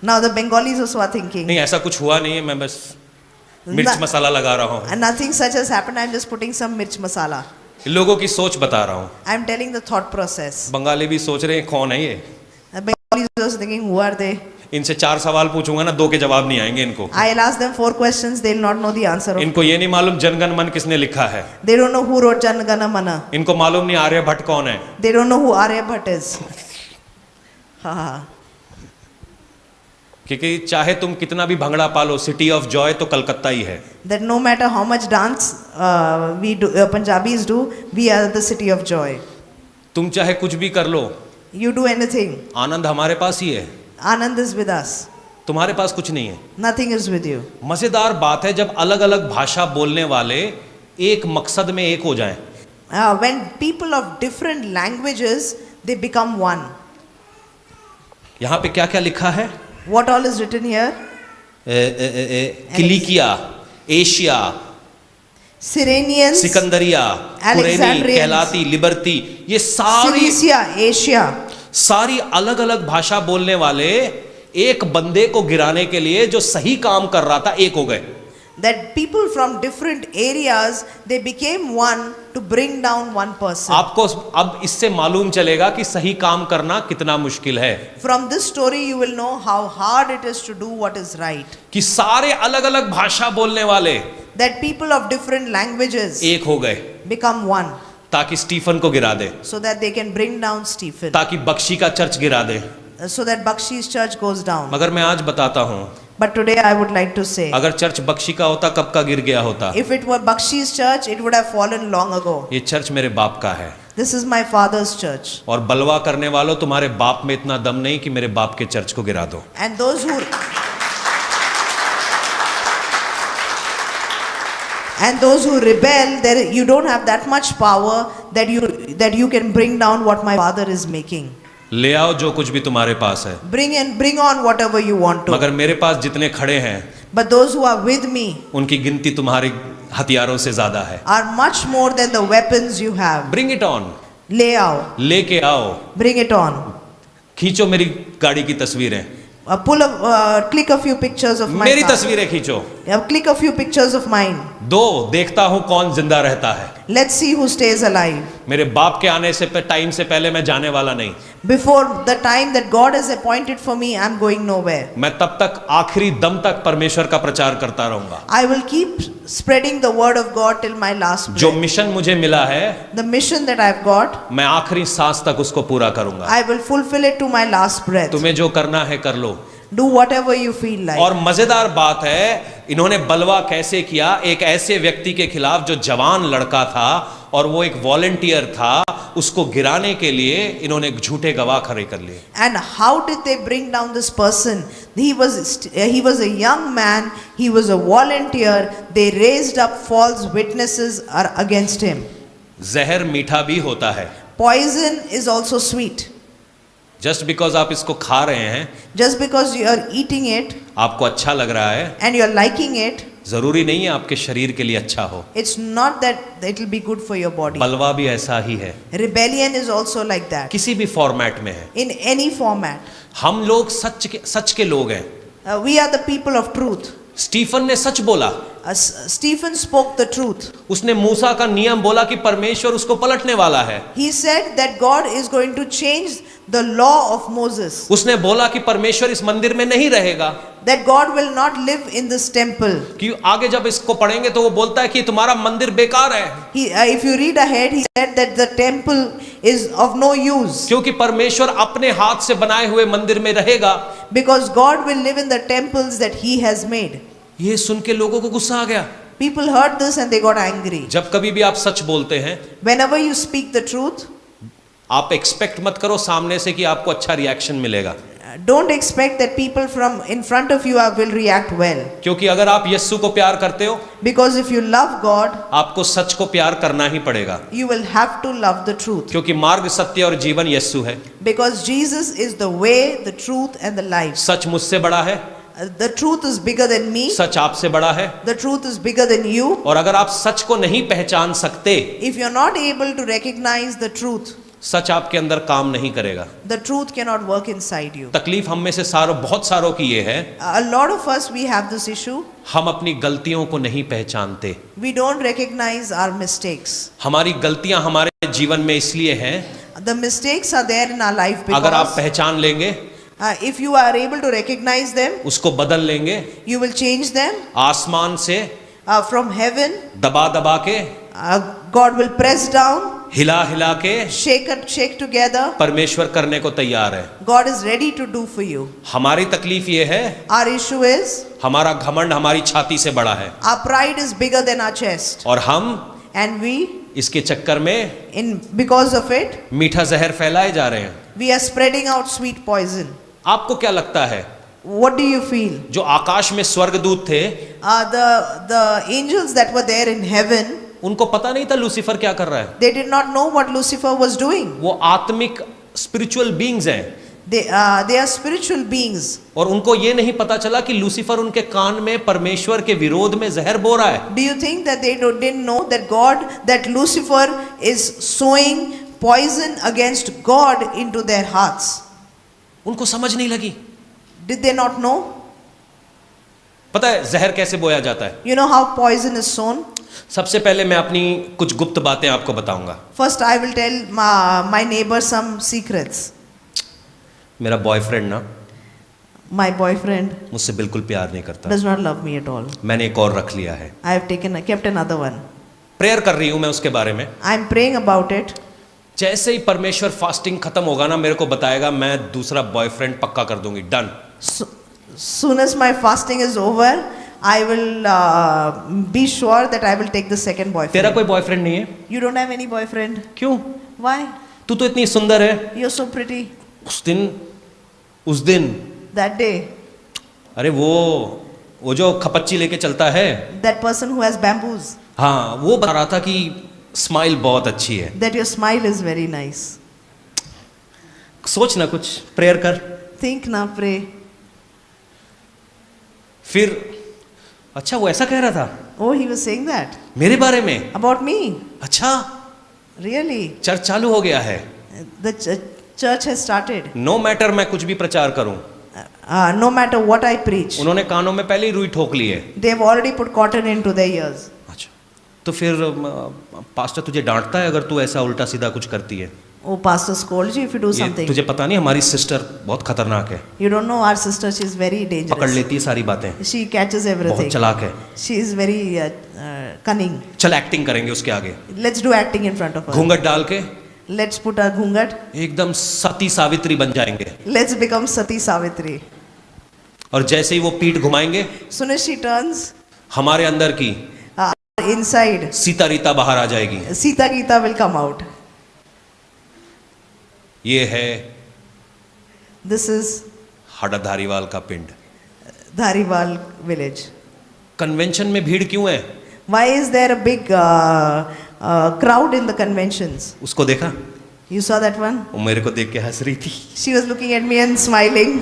Now the Bengalis also are thinking. नहीं ऐसा कुछ हुआ नहीं है, मैं बस मिर्च Na- मसाला लगा रहा हूँ, And nothing such has happened. I'm just putting some mirch masala. लोगों की सोच बता रहा हूँ। I'm telling the thought process. Bengali भी सोच रहे हैं कौन है ये। The Bengalis are also thinking, who are they? इनसे 4 सवाल पूछूंगा ना, 2 के जवाब नहीं आएंगे इनको। I'll ask them 4 questions. They'll not know the answer. इनको ये नहीं मालूम जनगण मन किसने लिखा है, They don't know who wrote Jan Gana Mana. इनको मालूम नहीं आर्यभट्ट कौन है। They don't know who Aryabhatta is. Ha ha. क्योंकि चाहे तुम कितना भी भंगड़ा पालो, सिटी ऑफ जॉय तो कलकत्ता ही है। That no matter how much dance we do, Punjabis do, we are the city of joy. तुम चाहे कुछ भी कर लो, You do anything, आनंद हमारे पास ही है, Anand is with us. तुम्हारे पास कुछ नहीं है। Nothing is with you. मजेदार बात है जब अलग अलग भाषा बोलने वाले एक मकसद में एक हो जाएं। When people of different languages, they become one. यहाँ पे क्या क्या लिखा है? What all is written here? किलिकिया, एशिया, Cyrenians, सिकंदरिया, कुरेनी, Alexandrians, कहलाती, लिबर्टी, ये सारी Cilicia, Asia. सारी अलग अलग भाषा बोलने वाले एक बंदे को गिराने के लिए जो सही काम कर रहा था एक हो गए। That people from different areas, they became one to bring down one person. आपको अब इससे मालूम चलेगा कि सही काम करना कितना मुश्किल है। From this story you will know how hard it is to do what is right. कि सारे अलग अलग भाषा बोलने वाले That people of different languages एक हो गए become one, ताकि स्टीफन को गिरा दे, so that they can bring down Stephen, ताकि बख्शी का चर्च गिरा दे। so that Bakshi's church goes down. मगर मैं आज बताता हूँ, But today I would like to say, अगर चर्च बख्शी का होता कब का गिर गया होता। if it were Bakshi's church, it would have fallen long ago. ये चर्च मेरे बाप का है, This is my father's church. और बलवा करने वालों, तुम्हारे बाप में इतना दम नहीं कि मेरे बाप के चर्च को गिरा दो। And those who And those who rebel, there you don't have that much power that you can bring down what my Father is making. ले आओ जो कुछ भी तुम्हारे पास है, Bring on whatever you want to. मगर मेरे पास जितने खड़े हैं But those who are with me उनकी गिनती तुम्हारे हथियारों से ज्यादा है. are much more than the weapons you have. Bring it on, Lay out. लेके आओ. Bring it on. खींचो मेरी गाड़ी की तस्वीरें, Click a few pictures of my मेरी car. तस्वीरें खींचो. Click a few pictures of mine. दो, देखता हूं कौन जिंदा रहता है. Let's see who stays alive. मेरे बाप के आने से टाइम से पहले मैं जाने वाला नहीं. Before the time that God has appointed for me, I'm going nowhere. मैं तब तक आखिरी दम तक परमेश्वर का प्रचार करता रहूंगा. I will keep spreading the word of God till my last जो breath. मिशन मुझे मिला है, The mission that I've got, मैं आखिरी सांस तक उसको पूरा करूंगा. I will fulfill it to my last breath. तुम्हें जो करना है कर लो. Do whatever you feel like. और मजेदार बात है, इन्होंने बलवा कैसे किया? एक ऐसे व्यक्ति के खिलाफ जो जवान लड़का था और वो एक वॉलंटियर था, उसको गिराने के लिए इन्होंने झूठे गवाह खड़े कर लिए. And how did they bring down this person? He was a young man. He was a volunteer. They raised up false witnesses against him. जहर मीठा भी होता है. Poison is also sweet. Just because आप इसको खा रहे हैं, Just because you are eating it आपको अच्छा लग रहा है, and you are liking it, जरूरी नहीं है आपके शरीर के लिए अच्छा हो. it's not that it will be good for your body. बलवा भी ऐसा ही है, Rebellion is also like that. किसी भी फॉर्मेट में है. In any format. हम लोग सच के लोग हैं. We are the people of truth. Stephen ने सच बोला. Stephen spoke the truth. उसने मूसा का नियम बोला कि परमेश्वर उसको पलटने वाला है. He said that God is going to change the law of Moses. उसने बोला कि परमेश्वर इस मंदिर में नहीं रहेगा. That God will not live in this temple. कि आगे जब इसको पढ़ेंगे तो वो बोलता है कि तुम्हारा मंदिर बेकार है. If you read ahead, he said that the temple is of no use. क्योंकि परमेश्वर अपने हाथ से बनाए हुए मंदिर में रहेगा. Because God will live in the temples that he has made. ये सुन के लोगों को गुस्सा आ गया. People heard this and they got angry. जब कभी भी आप सच बोलते हैं, Whenever you speak the truth, आप एक्सपेक्ट मत करो सामने से कि आपको अच्छा रिएक्शन मिलेगा. don't expect that people from in front of you will react well. क्योंकि अगर आप यीशु को प्यार करते हो, Because if you love God, आपको सच को प्यार करना ही पड़ेगा. you will have to love the truth. क्योंकि मार्ग, सत्य और जीवन यीशु है. Because Jesus is the way, the truth and the life. सच मुझसे बड़ा है, The truth is bigger than me. सच आपसे बड़ा है. The truth is bigger than you. और अगर आप सच को नहीं पहचान सकते, If you're not able to recognize the truth, सच आपके अंदर काम नहीं करेगा. the truth cannot work inside you. तकलीफ हम में से बहुत सारों की ये है, A lot of us, we have this issue. हम अपनी गलतियों को नहीं पहचानते. We don't recognize our mistakes. हमारी गलतियां हमारे जीवन में इसलिए हैं, The mistakes are there in our life अगर आप because पहचान लेंगे, if you are able to recognize them, उसको बदल लेंगे. you will change them. आसमान से From heaven, दबा के, God will press down, हिला के shake together. परमेश्वर करने को तैयार है. God is ready to do for you. हमारी तकलीफ ये है, Our issue is, हमारा घमंड हमारी छाती से बड़ा है, our pride is bigger than our chest. और हम And we, इसके चक्कर में because of it, मीठा जहर फैलाए जा रहे हैं. we are spreading out sweet poison. आपको क्या लगता है, What do you feel? जो आकाश में स्वर्गदूत थे, The angels that were there in heaven, उनको पता नहीं था लूसीफर क्या कर रहा है. they did not know what Lucifer was doing. वो आत्मिक स्पिरिचुअल बीइंग्स हैं, They are spiritual beings. और उनको ये नहीं पता चला कि लूसीफर उनके कान में परमेश्वर के विरोध में जहर बो रहा है. Do you think that they didn't know that Lucifer is sowing poison against God into their hearts? उनको समझ नहीं लगी. Did they not know? पता है जहर कैसे बोया जाता है? You know how poison is sown? सबसे पहले मैं अपनी कुछ गुप्त बातें आपको बताऊंगा. First, I will tell my neighbor some secrets. मेरा बॉयफ्रेंड ना My boyfriend मुझसे बिल्कुल प्यार नहीं करता. does not love me at all. मैंने एक और रख लिया है. I have kept another one. Prayer कर रही हूं मैं उसके बारे में. I am praying about it. जैसे ही परमेश्वर फास्टिंग खत्म होगा ना, मेरे को बताएगा, मैं दूसरा बॉयफ्रेंड पक्का कर दूंगी. Done. Soon as my fasting is over, I will be sure that I will take the second boyfriend. तेरा कोई बॉयफ्रेंड नहीं है? You don't have any boyfriend? क्यों? Why? तू तो इतनी सुंदर है. You're so pretty. उस दिन That day, अरे वो जो खपच्ची लेके चलता है, that person who has bamboos, हाँ, वो बता रहा था कि स्माइल बहुत अच्छी है। that your smile is very nice. सोच ना कुछ, प्रेयर कर। Think now, pray. फिर अच्छा वो ऐसा कह रहा था Oh, he was saying that मेरे बारे में। about me. अच्छा, Really? चर्च चालू हो गया है। The church has started. No matter मैं कुछ भी प्रचार करूं, No matter what I preach, उन्होंने कानों में पहले ही रुई ठोक ली है। they've already put cotton into their ears. अच्छा, तो फिर पास्टर तुझे डांटता है अगर तू ऐसा उल्टा सीधा कुछ करती है? Oh, pastor scolds you if you do ये something. तुझे पता नहीं, हमारी सिस्टर बहुत खतरनाक है, You don't know our sister, she's very पकड़ dangerous. लेती है सारी बातें, She catches बहुत everything. चालाक है। She is very cunning. चल एक्टिंग करेंगे उसके आगे, Let's do acting in front of her. घूंघट डाल के Let's put our ghungat. एकदम सती सावित्री बन जाएंगे, Let's become Sati Savitri. और जैसे ही वो पीठ घुमाएंगे Soon as she turns, हमारे अंदर की inside, सीता रीता बाहर आ जाएगी। Sita Gita will come out. ये है This is हाड़ा धारीवाल का पिंड। Dhariwal village. कन्वेंशन में भीड़ क्यों है? Why is there a big crowd in the conventions? उसको देखा? You saw that one? वो मेरे को देख के हंस रही थी। She was looking at me and smiling.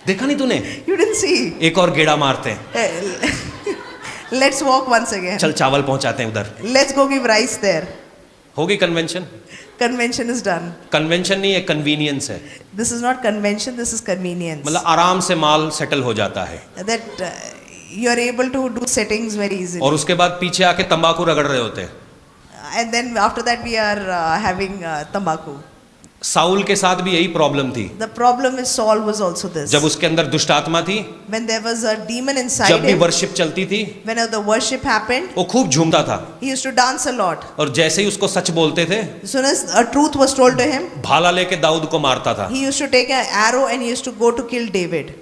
देखा नहीं तूने? You didn't see? एक और गेड़ा मारते हैं, Let's walk once again. चल चावल पहुंचाते हैं उधर। Let's go give rice there. होगी convention? Convention is done. Convention नहीं है, कन्वीनियंस है। This is not convention, this is convenience. मतलब आराम से माल सेटल हो जाता है, That you are able to do settings very easily. और उसके बाद पीछे आके तंबाकू रगड़ रहे होते हैं। And then after that we are having tambaku. Saul के साथ भी यही प्रॉब्लम थी। The problem with Saul was also this. जब उसके अंदर दुष्ट आत्मा थी, When there was a demon inside जब भी him, वर्शिप चलती थी, whenever the worship happened, वो खूब झूमता था, he used to dance a lot. और जैसे ही उसको सच बोलते थे, As soon as a truth was told to him, भाला लेके दाऊद को मारता था। he used to take an arrow and he used to go to kill David.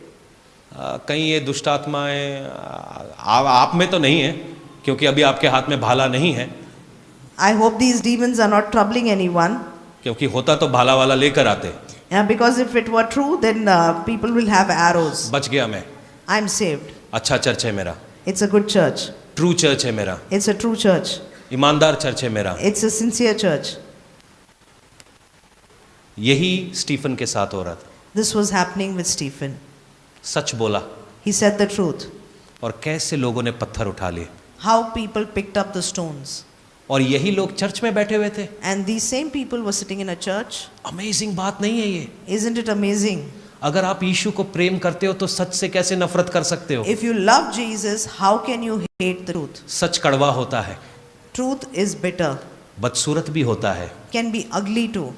कहीं ये दुष्ट आत्माएं आप में तो नहीं है, क्योंकि अभी आपके हाथ में भाला नहीं है, I hope these demons are not troubling anyone. क्योंकि होता तो भाला वाला लेकर आते। Because if it were true, then people will have arrows. बच गया मैं, I'm saved. अच्छा चर्च है मेरा, It's a good church. True church है मेरा, It's a true church. ईमानदार चर्च है मेरा। It's a sincere church. यही स्टीफन के साथ हो रहा था। This was happening with Stephen. सच बोला, He said the truth. और कैसे लोगों ने पत्थर उठा लिए, How people picked up the stones. और यही लोग चर्च में बैठे हुए थे। And these same people were sitting in a church. Amazing बात नहीं है ये? Isn't it amazing? अगर आप यीशु को प्रेम करते हो तो सच से कैसे नफरत कर सकते हो? If you love Jesus, how can you hate the truth? सच कड़वा होता है, Truth is bitter, बदसूरत भी होता है, can be ugly too.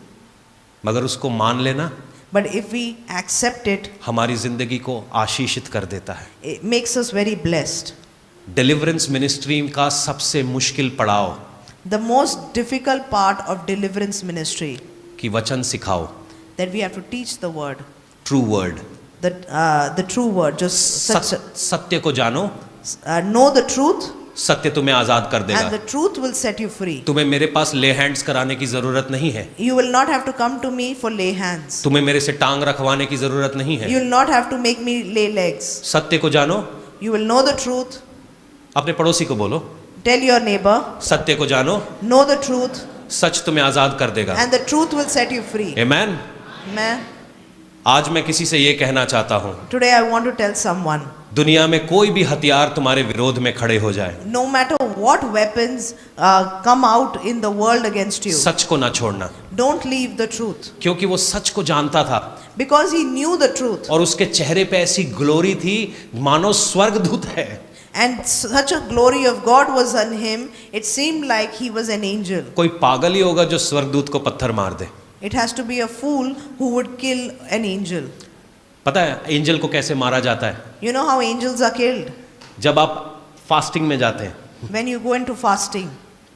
मगर उसको मान लेना But if we accept it, हमारी जिंदगी को आशीषित कर देता है। it makes us very blessed. Deliverance ministry का सबसे मुश्किल पड़ाव The most difficult part of deliverance ministry, कि वचन सिखाओ, that we have to teach the word, true word, the true word, just such, सत्य को जानो, know the truth, सत्य तुम्हें आजाद कर and देगा। the truth will set you free. तुम्हें मेरे पास ले हैंड्स कराने की जरूरत नहीं है, You will not have to come to me for lay hands. तुम्हें मेरे से टांग रखवाने की जरूरत नहीं है। You will not have to make me lay legs. सत्य को जानो, You will know the truth. अपने पड़ोसी को बोलो, Tell your neighbor, सत्य को जानो, know the truth, सच तुम्हें आजाद कर देगा। and the truth will set you free. Amen. Amen. आज मैं किसी से ये कहना चाहता हूँ, Today I want to tell someone, दुनिया में कोई भी हथियार तुम्हारे विरोध में खड़े हो जाए, no matter what weapons come out in the world against you, सच को ना छोड़ना, don't leave the truth. क्योंकि वो सच को जानता था, Because he knew the truth. और उसके चेहरे पे ऐसी ग्लोरी थी मानो स्वर्गदूत है। And such a glory of God was on him, it seemed like he was an angel. कोई पागल ही होगा जो स्वर्गदूत को पत्थर मार दे। It has to be a fool who would kill an angel. पता है एंजल को कैसे मारा जाता है? You know how angels are killed? जब आप फास्टिंग में जाते हैं, When you go into fasting,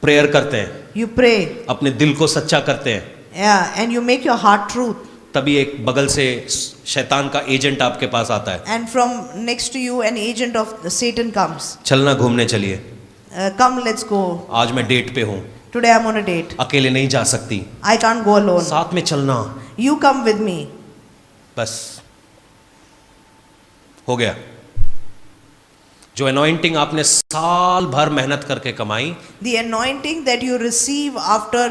prayer करते हैं, you pray, अपने दिल को सच्चा करते हैं, yeah, and you make your heart truth. तभी एक बगल से शैतान का एजेंट आपके पास आता है। And from next to you, an agent of Satan comes. चलना घूमने चलिए, Come, let's go. आज मैं डेट पे हूँ, Today I'm on a date. अकेले नहीं जा सकती, I can't go alone. साथ में चलना। You come with me. बस हो गया। जो anointing आपने साल भर मेहनत करके कमाई, The anointing that you receive after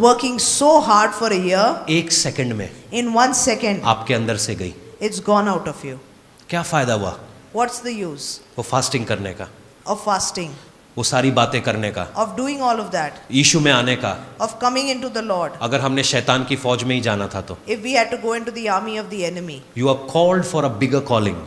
working so hard for a year, एक सेकंड में in 1 second, आपके अंदर से गई। it's gone out of you. क्या फायदा हुआ What's the use वो फास्टिंग करने का, of fasting, वो सारी बातें करने का, of doing all of that, यीशु में आने का, of coming into the Lord, अगर हमने शैतान की फौज में ही जाना था तो? if we had to go into the army of the enemy? You are called for a bigger calling.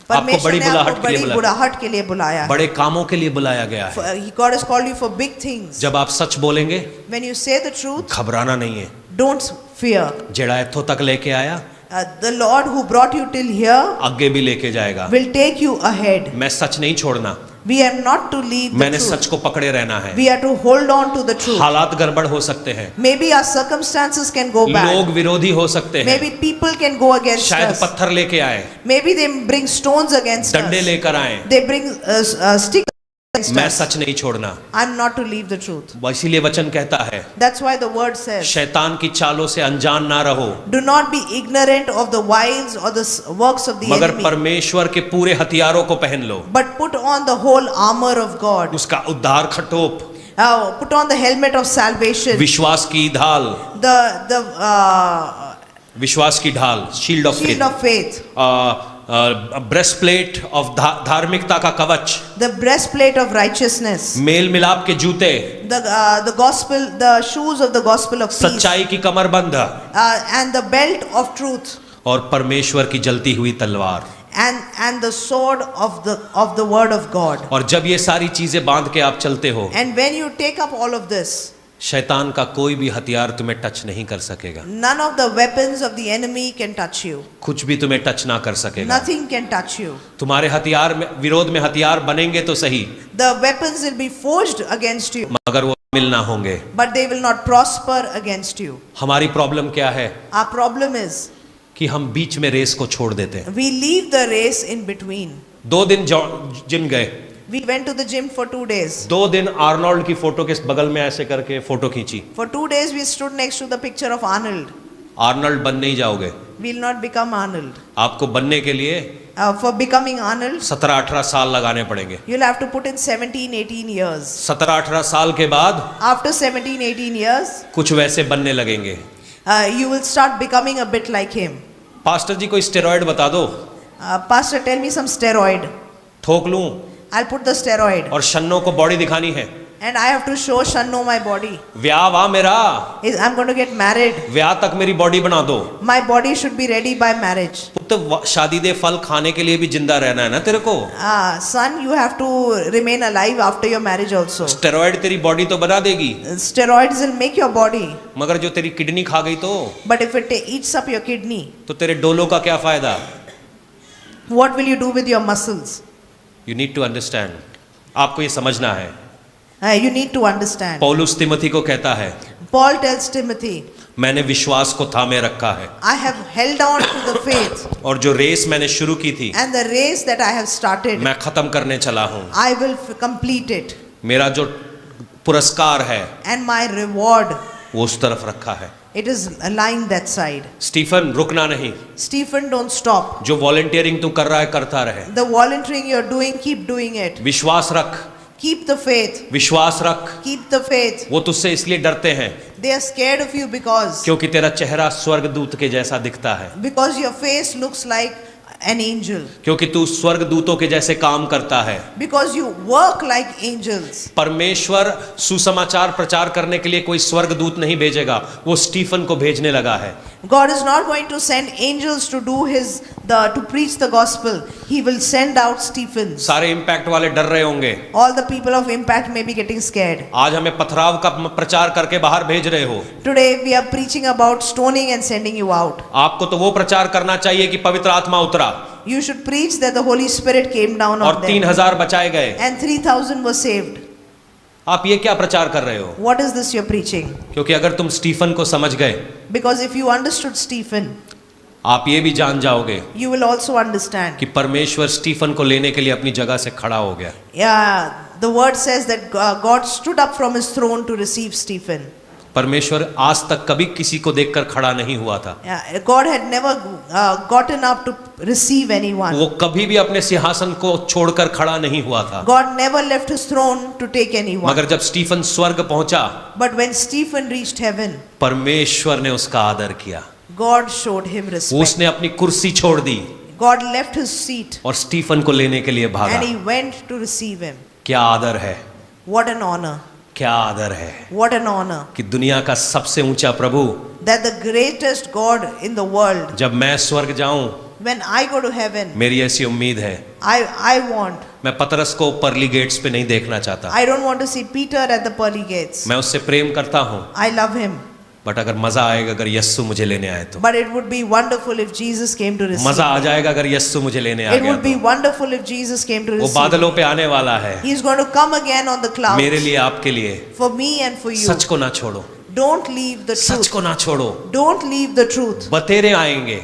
परमेश्वर बड़ी ने आपको बुलाहट के लिए बड़ी बुलाया। बुलाहट के लिए बुलाया है। बड़े कामों के लिए बुलाया गया है। God has called you for big things. जब आप सच बोलेंगे, When you say the truth, घबराना नहीं है। don't fear. जेड़ा इत्थों तक लेके आया, The Lord who brought you till here आगे भी लेके जाएगा। will take you ahead. मैं सच नहीं छोड़ना, We are not to leave the मैंने truth. सच को पकड़े रहना है। We are to hold on to the truth. हालात गड़बड़ हो सकते हैं, Maybe our circumstances can go bad. लोग विरोधी हो सकते हैं, Maybe people can go against शायद us. पत्थर लेके आए, Maybe they bring stones against डंडे us. लेकर आए। They bring sticks against मैं us. सच नहीं छोड़ना। I'm not to leave the truth. इसीलिए वचन कहता है, That's why the word says, शैतान की चालों से अनजान ना रहो, do not be ignorant of the wiles or the works of the मगर enemy, परमेश्वर के पूरे हथियारों को पहन लो। but put on the whole armor of God. उसका उद्धार खटोप, Put on the helmet of salvation, विश्वास की ढाल, the विश्वास की ढाल, shield of shield of faith, breastplate of धार्मिकता का कवच, the breastplate of righteousness, मेल मिलाप के जूते, the gospel, the shoes of the gospel of peace, सच्चाई की कमरबंद and the belt of truth, और परमेश्वर की जलती हुई तलवार। and the sword of the word of God. और जब ये सारी चीजें बांध के आप चलते हो, And when you take up all of this, शैतान का कोई भी हथियार तुम्हें टच नहीं कर सकेगा, none of the weapons of the enemy can touch you. कुछ भी तुम्हें टच ना कर सकेगा। Nothing can touch you. तुम्हारे हथियार में विरोध में हथियार बनेंगे तो सही, The weapons will be forged against you, मगर वो मिलना होंगे। but they will not prosper against you. हमारी प्रॉब्लम क्या है Our problem is कि हम बीच में रेस को छोड़ देते हैं। we leave the race in between. 2 दिन जिम गए, We went to the gym for 2 days. 2 दिन आर्नोल्ड की फोटो के बगल में ऐसे करके फोटो खींची। For 2 days we stood next to the picture of Arnold. Arnold बन नहीं जाओगे, We'll not become Arnold. आपको बनने के लिए For becoming Arnold, 17-18 साल लगाने पड़ेंगे। you'll have to put in 17-18 years. 17-18 साल के बाद After 17-18 years, कुछ वैसे बनने लगेंगे। you will start becoming a bit like him. Pastor ji कोई स्टेरॉइड बता दो, Pastor, tell me some steroid. ठोक लूं, I'll put the steroid. और शन्नो को बॉडी दिखानी है। And I have to show Shanno my body. ब्याह वा मेरा, I'm going to get married. ब्याह तक मेरी बॉडी बना दो। My body should be ready by marriage. तो शादी दे फल खाने के लिए भी जिंदा रहना है ना तेरे को। Son, you have to remain alive after your marriage also. Steroid तेरी बॉडी तो बना देगी, Steroids will make your body. मगर जो तेरी किडनी खा गई तो But if it eats up your kidney, तेरे डोलों का क्या फायदा? what will you do with your muscles? You need to understand, आपको ये समझना है। You need to understand. पौलुस तिमोथी को कहता है, Paul tells Timothy, मैंने विश्वास को थामे रखा है, I have held on to the faith, और जो रेस मैंने शुरू की थी and the race that I have started, मैं खत्म करने चला हूँ। I will complete it. मेरा जो पुरस्कार है And my reward, वो उस तरफ रखा है। it is lying that side. Stephen रुकना नहीं, Stephen, don't stop. जो वॉलंटियरिंग तू कर रहा है करता रहे। The volunteering you're doing, keep doing it. विश्वास रख, Keep the faith. विश्वास रख। Keep the faith. वो तुझसे इसलिए डरते हैं They are scared of you क्योंकि तेरा चेहरा स्वर्गदूत के जैसा दिखता है, because your face looks like an angel. क्योंकि तू स्वर्गदूतों के जैसे काम करता है। Because you work like angels. परमेश्वर सुसमाचार प्रचार करने के लिए कोई स्वर्गदूत नहीं भेजेगा, वो स्टीफन को भेजने लगा है। God is not going to send angels to do to preach the gospel. He will send out Stephens. सारे इम्पैक्ट वाले डर रहे होंगे, All the people of impact may be getting scared. आज हमें पथराव का प्रचार करके बाहर भेज रहे हो। Today we are preaching about stoning and sending you out. आपको तो वो प्रचार करना चाहिए कि पवित्र आत्मा उतरा You should preach that the Holy Spirit came down और on them 3000 बचाए गए। and 3,000 were saved. आप ये क्या प्रचार कर रहे हो? What is this you're preaching? क्योंकि अगर तुम स्टीफन को समझ गए, Because if you understood Stephen, आप ये भी जान जाओगे you will also understand. कि परमेश्वर स्टीफन को लेने के लिए अपनी जगह से खड़ा हो गया। Yeah, the word says that God stood up from his throne to receive Stephen. परमेश्वर आज तक कभी किसी को देखकर खड़ा नहीं हुआ था। God had never gotten up to receive anyone. वो कभी भी अपने सिंहासन को छोड़कर खड़ा नहीं हुआ था। God never left his throne to take anyone. मगर जब स्टीफन स्वर्ग पहुंचा, But when Stephen reached heaven, परमेश्वर ने उसका आदर किया। God showed him respect. उसने अपनी कुर्सी छोड़ दी God left his seat और स्टीफन को लेने के लिए भागा। and he went to receive him. क्या आदर है, What an honor. क्या आदर है What an honor. कि दुनिया का सबसे ऊंचा प्रभु, That the greatest God in the world, जब मैं स्वर्ग जाऊं, when I go to heaven, मेरी ऐसी उम्मीद है, I want, मैं पतरस को परली गेट्स पे नहीं देखना चाहता। I don't want to see Peter at the pearly gates. मैं उससे प्रेम करता हूं, I love him. बट अगर मजा आएगा अगर यस्सु मुझे लेने आए तो। But it would be wonderful if Jesus came to receive मजा आ me. जाएगा अगर यस्सु मुझे लेने आ It गया would be तो। wonderful if Jesus came to वो receive बादलों me. पे आने वाला है, He's going to come again on the clouds. मेरे लिए, आपके लिए। For me and for you. सच को ना छोड़ो, Don't leave the such truth. को ना छोड़ो। Don't leave the truth. बतेरे आएंगे,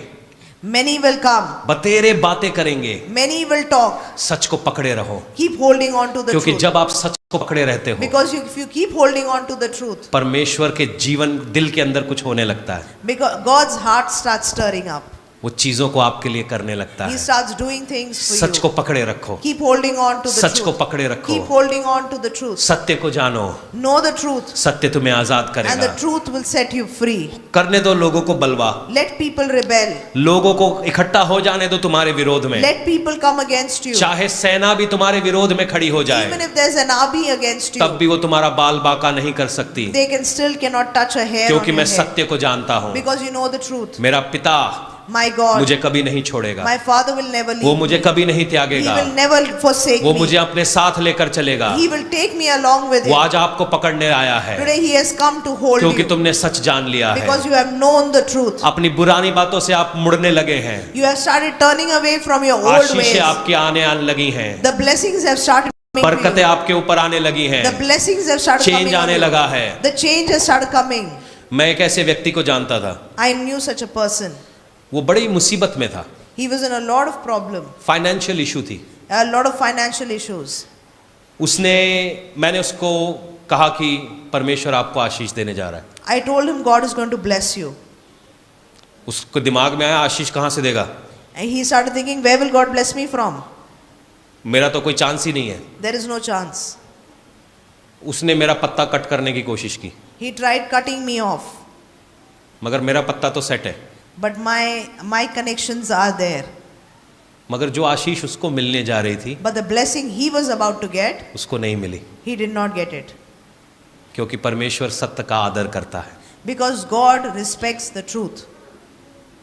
Many will come. बतेरे बातें करेंगे, Many will talk. सच को पकड़े रहो, Keep holding on to the क्योंकि truth. जब आप सच को पकड़े रहते हो, Because if you keep holding on to the truth, परमेश्वर के जीवन दिल के अंदर कुछ होने लगता है। because God's heart starts stirring up. वो चीजों को आपके लिए करने लगता He है। starts doing things for सच को you. पकड़े रखो, Keep holding on to the सच को truth. पकड़े रखो, Keep holding on to the truth. सत्य को जानो, Know the truth. सत्य तुम्हें आजाद And करेगा। the truth will set you free. करने दो लोगों को बलवा, Let people rebel. लोगों को इकट्ठा हो जाने दो तुम्हारे विरोध में। Let people come against you. चाहे सेना भी तुम्हारे विरोध में खड़ी हो Even जाए, if there's an army against you, तब भी वो तुम्हारा बाल बाका नहीं कर सकती, they can still cannot touch a hair on क्योंकि your मैं head. सत्य को जानता हूँ। Because you know the truth. मेरा पिता My God, मुझे कभी नहीं छोड़ेगा, my Father will never leave वो me. मुझे कभी नहीं He त्यागेगा, will never forsake वो me. मुझे अपने साथ लेकर चलेगा। He will take me along with वो him. आज आपको पकड़ने आया है, Today he has come to hold क्योंकि you तुमने सच जान लिया है। because you have known the truth. अपनी पुरानी बातों से आप मुड़ने लगे हैं, You have started turning away from your old आशीषें ways. आपके आने लगी हैं, The blessings have started coming to बरकतें you. आपके ऊपर आने लगी हैं, The blessings have started change coming on आने you. लगा है। The change has started coming. मैं एक ऐसे व्यक्ति को जानता था, I knew such a person. वो बड़ी मुसीबत में था, He was in a lot of problem, financial issue थी। a lot of financial issues. मैंने उसको कहा कि परमेश्वर आपको आशीष देने जा रहा है। I told him God is going to bless you. उसको दिमाग में आया आशीष कहाँ से देगा, And he started thinking, where will God bless me from? मेरा तो कोई चांस ही नहीं है। There is no chance. उसने मेरा पत्ता कट करने की कोशिश की, He tried cutting me off, मगर मेरा पत्ता तो सेट है। but my connections are there. मगर जो आशीष उसको मिलने जा रही थी, But the blessing he was about to get, उसको नहीं मिली, he did not get it. क्योंकि परमेश्वर सत्य का आदर करता है। Because God respects the truth.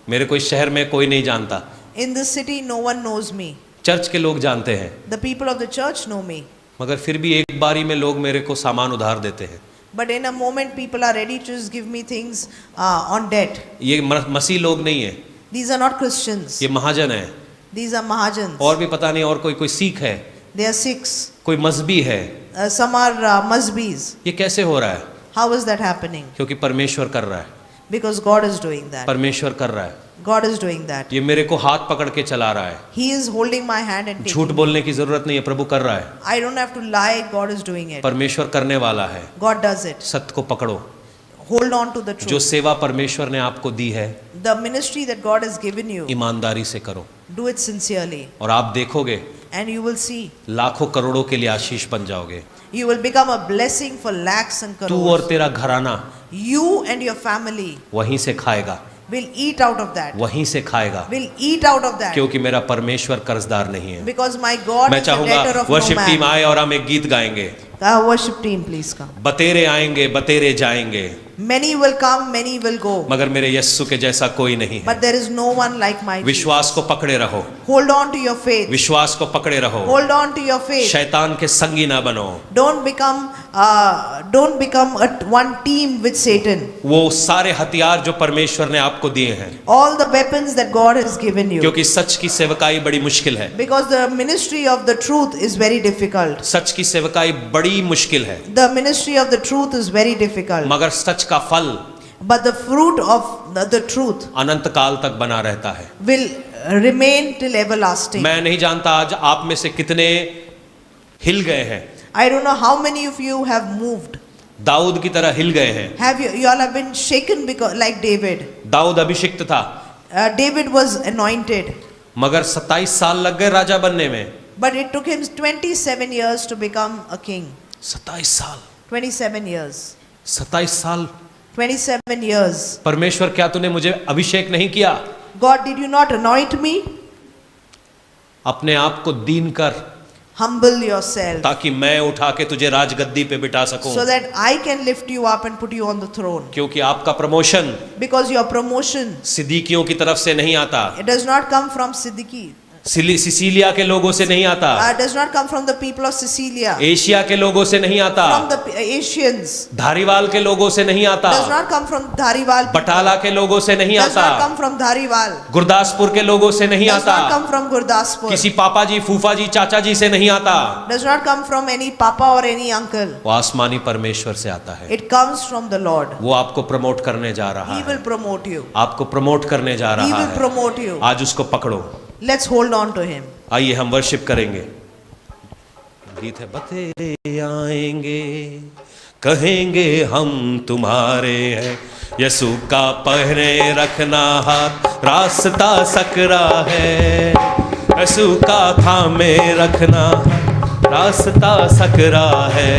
मेरे कोई शहर में कोई नहीं जानता, In this city, no one knows me. Church के लोग जानते हैं, The people of the church know me. मगर फिर भी एक बारी में लोग मेरे को सामान उधार देते हैं। But in a moment, people are ready to just give me things on debt. ये मसीह लोग नहीं है, These are not Christians. ये महाजन है, These are Mahajans. और भी पता नहीं, और कोई सिख है, They are Sikhs. कोई मजहबी है। Some are Mazbis. ये कैसे हो रहा है? How is that happening? क्योंकि परमेश्वर कर रहा है, Because God is doing that. परमेश्वर कर रहा है। God is doing that. ये मेरे को हाथ पकड़ के चला रहा है, He is holding my hand and झूठ taking. बोलने की जरूरत नहीं है, प्रभु कर रहा है। I don't have to lie. God is doing it. परमेश्वर करने वाला है, God does it. सत्य को पकड़ो। Hold on to the जो truth. सेवा परमेश्वर ने आपको दी है, The ministry that God has given you, ईमानदारी से करो, do it sincerely. और आप देखोगे And you will see. लाखों करोड़ों के लिए आशीष बन जाओगे। You will become a blessing for lakhs and तू और crores. तेरा घराना You and your family वहीं से खाएगा, will eat out of that. वहीं से खाएगा, Will eat out of that. क्योंकि मेरा परमेश्वर कर्जदार नहीं है। Because my God मैं is the चाहूंगा debtor of no worship team man. आए और हम एक गीत गाएंगे। Worship team, please come. बतेरे आएंगे, बतेरे जाएंगे, Many will come, many will go. मगर मेरे यस्सु के जैसा कोई नहीं है। But there is no one like my Jesus. विश्वास को पकड़े रहो, Hold on to your faith. विश्वास को पकड़े रहो, Hold on to your faith. शैतान के संगी ना बनो। Don't become one team with Satan. वो सारे हथियार जो परमेश्वर ने आपको दिए हैं, All the weapons that God has given you. क्योंकि सच की सेवकाई बड़ी मुश्किल है। Because the ministry of the truth is very difficult. सच की सेवकाई बड़ी मुश्किल है, The ministry of the truth is very difficult. मगर सच का फल But the fruit of the truth अनंत काल तक बना रहता है। will remain till everlasting. मैं नहीं जानता आज आप में से कितने हिल गए हैं, I don't know how many of you have moved. Dawood की तरह हिल गए हैं। Have you all have been shaken because like David? Dawood अभिषिक्त था, David was anointed, मगर 27 साल लग गए राजा बनने में। but it took him 27 years to become a king. 27 साल, 27 years. 27 साल। 27 years. परमेश्वर, क्या तूने मुझे अभिषेक नहीं किया? God, did you not anoint me? अपने आप को दीन कर, Humble yourself ताकि मैं उठा के तुझे राजगद्दी पे बिठा सकूं। so that I can lift you up and put you on the throne. क्योंकि आपका प्रमोशन Because your promotion, सिद्दीकियों की तरफ से नहीं आता, it does not come from Siddiqui. Sicilia के लोगों से नहीं आता, Does not come from the people of Sicilia, Asia के लोगों से नहीं आता, from the Asians. धारीवाल के लोगों से नहीं आता, Does not come from Dhariwal. Batala के लोगों से नहीं Does not आता, come from Dhariwal. गुरदासपुर के लोगों से नहीं Does आता, not come from Gurdaspur. किसी पापा जी, फूफा जी, चाचा जी से नहीं आता। Does not come from any papa or any uncle. वो आसमानी परमेश्वर से आता है। It comes from the Lord. वो आपको प्रमोट करने जा रहा He है, will promote you. आपको प्रमोट करने जा He रहा will है। promote you. आज उसको पकड़ो। Let's hold on to him. आइए हम वर्शिप करेंगे। गीत है, बतेरे आएंगे कहेंगे हम तुम्हारे हैं, यसु का पहरे रखना हाथ, रास्ता सकरा है, यसु का थामे रखना, रास्ता सकरा है।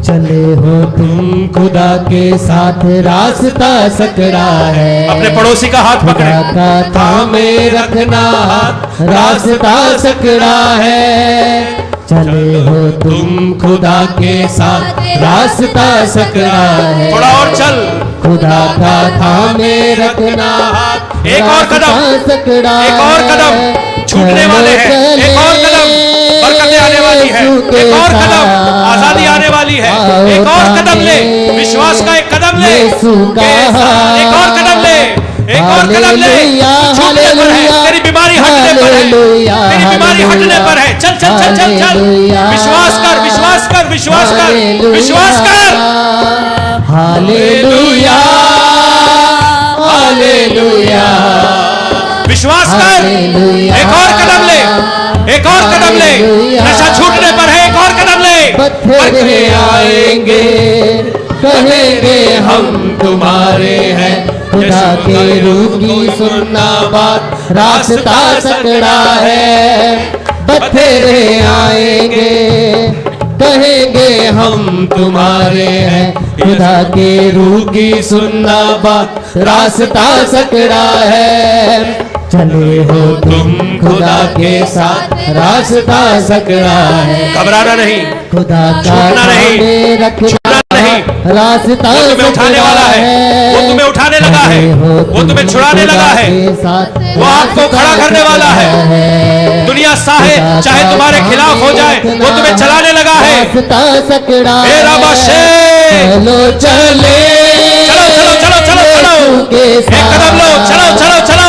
चले हो तुम खुदा के साथ, रास्ता सकरा है। अपने पड़ोसी का हाथ पकड़े, खुदा का थामे रखना हाथ, रास्ता सकरा है। चले हो तुम खुदा के साथ, रास्ता सकरा है। थोड़ा और चल, खुदा का थामे रखना हाथ, एक और कदम, रास्ता सकरा एक और कदम, है। छूटने वाले हैं, एक और कदम, बरकतें आने वाली है, एक और कदम, आजादी आने वाली है, एक और कदम ले, विश्वास का एक कदम ले, एक और कदम ले, एक और कदम ले। छूटने पर है, तेरी बीमारी हटने पर है, तेरी बीमारी हटने पर है। चल चल चल चल चल, विश्वास कर, विश्वास कर, विश्वास कर, विश्वास कर। हालेलुया, हालेलुया, विश्वास कर, एक और कदम ले, एक और कदम ले, नशा छूटने पर है, एक और कदम ले। बथेरे आएंगे कहेंगे हम तुम्हारे हैं, खुदा के रूह की सुनना बात, रास्ता सकड़ा है। बथेरे आएंगे कहेंगे हम तुम्हारे हैं, खुदा के रूह की सुनना बात, रास्ता सकड़ा है। चले हो तुम खुदा के साथ, रास्ता सकड़ा है। घबराना नहीं, खुदा का छूटना नहीं, थामे रखना छूटना नहीं। रास्ता वो तुम्हें उठाने वाला है, वो तुम्हें उठाने लगा है, वो तुम्हें छुड़ाने लगा है, वो आपको खड़ा करने वाला है। दुनिया चाहे तुम्हारे खिलाफ हो जाए, वो तुम्हें चलाने लगा है। रास्ता सकड़ा हे राबाशे, चलो चले, चलो चलो चलो चलो चलो, एक कदम लो, चलो चलो चलो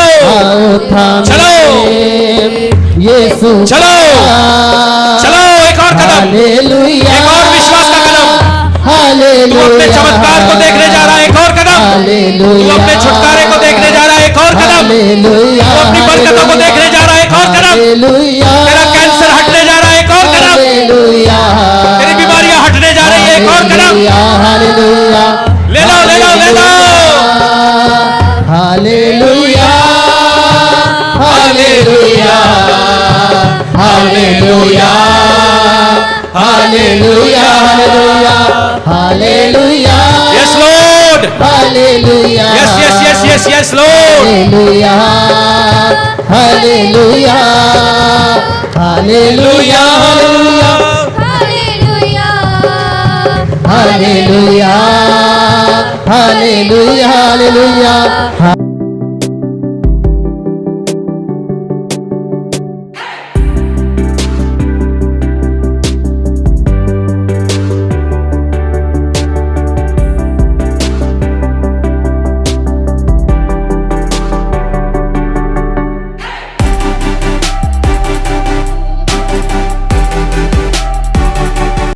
चलो यीशु चलो चलो, एक और कदम, हालेलुया, एक और विश्वास का कदम। तू अपने चमत्कार को देखने जा रहा है, एक और कदम। तू अपने छुटकारे को देखने जा रहा है, एक और कदम। तू अपनी बरकतों को देखने जा रहा है, एक और कदम। तेरा कैंसर हटने जा रहा है, एक और कदम। तेरी बीमारियां हटने जा रही है, एक और कदम। ले लो ले लो ले लो। Hallelujah, hallelujah, hallelujah, hallelujah, hallelujah, yes Lord, hallelujah, yes yes yes yes yes Lord. Hallelujah, hallelujah, hallelujah, hallelujah, hallelujah, hallelujah, hallelujah,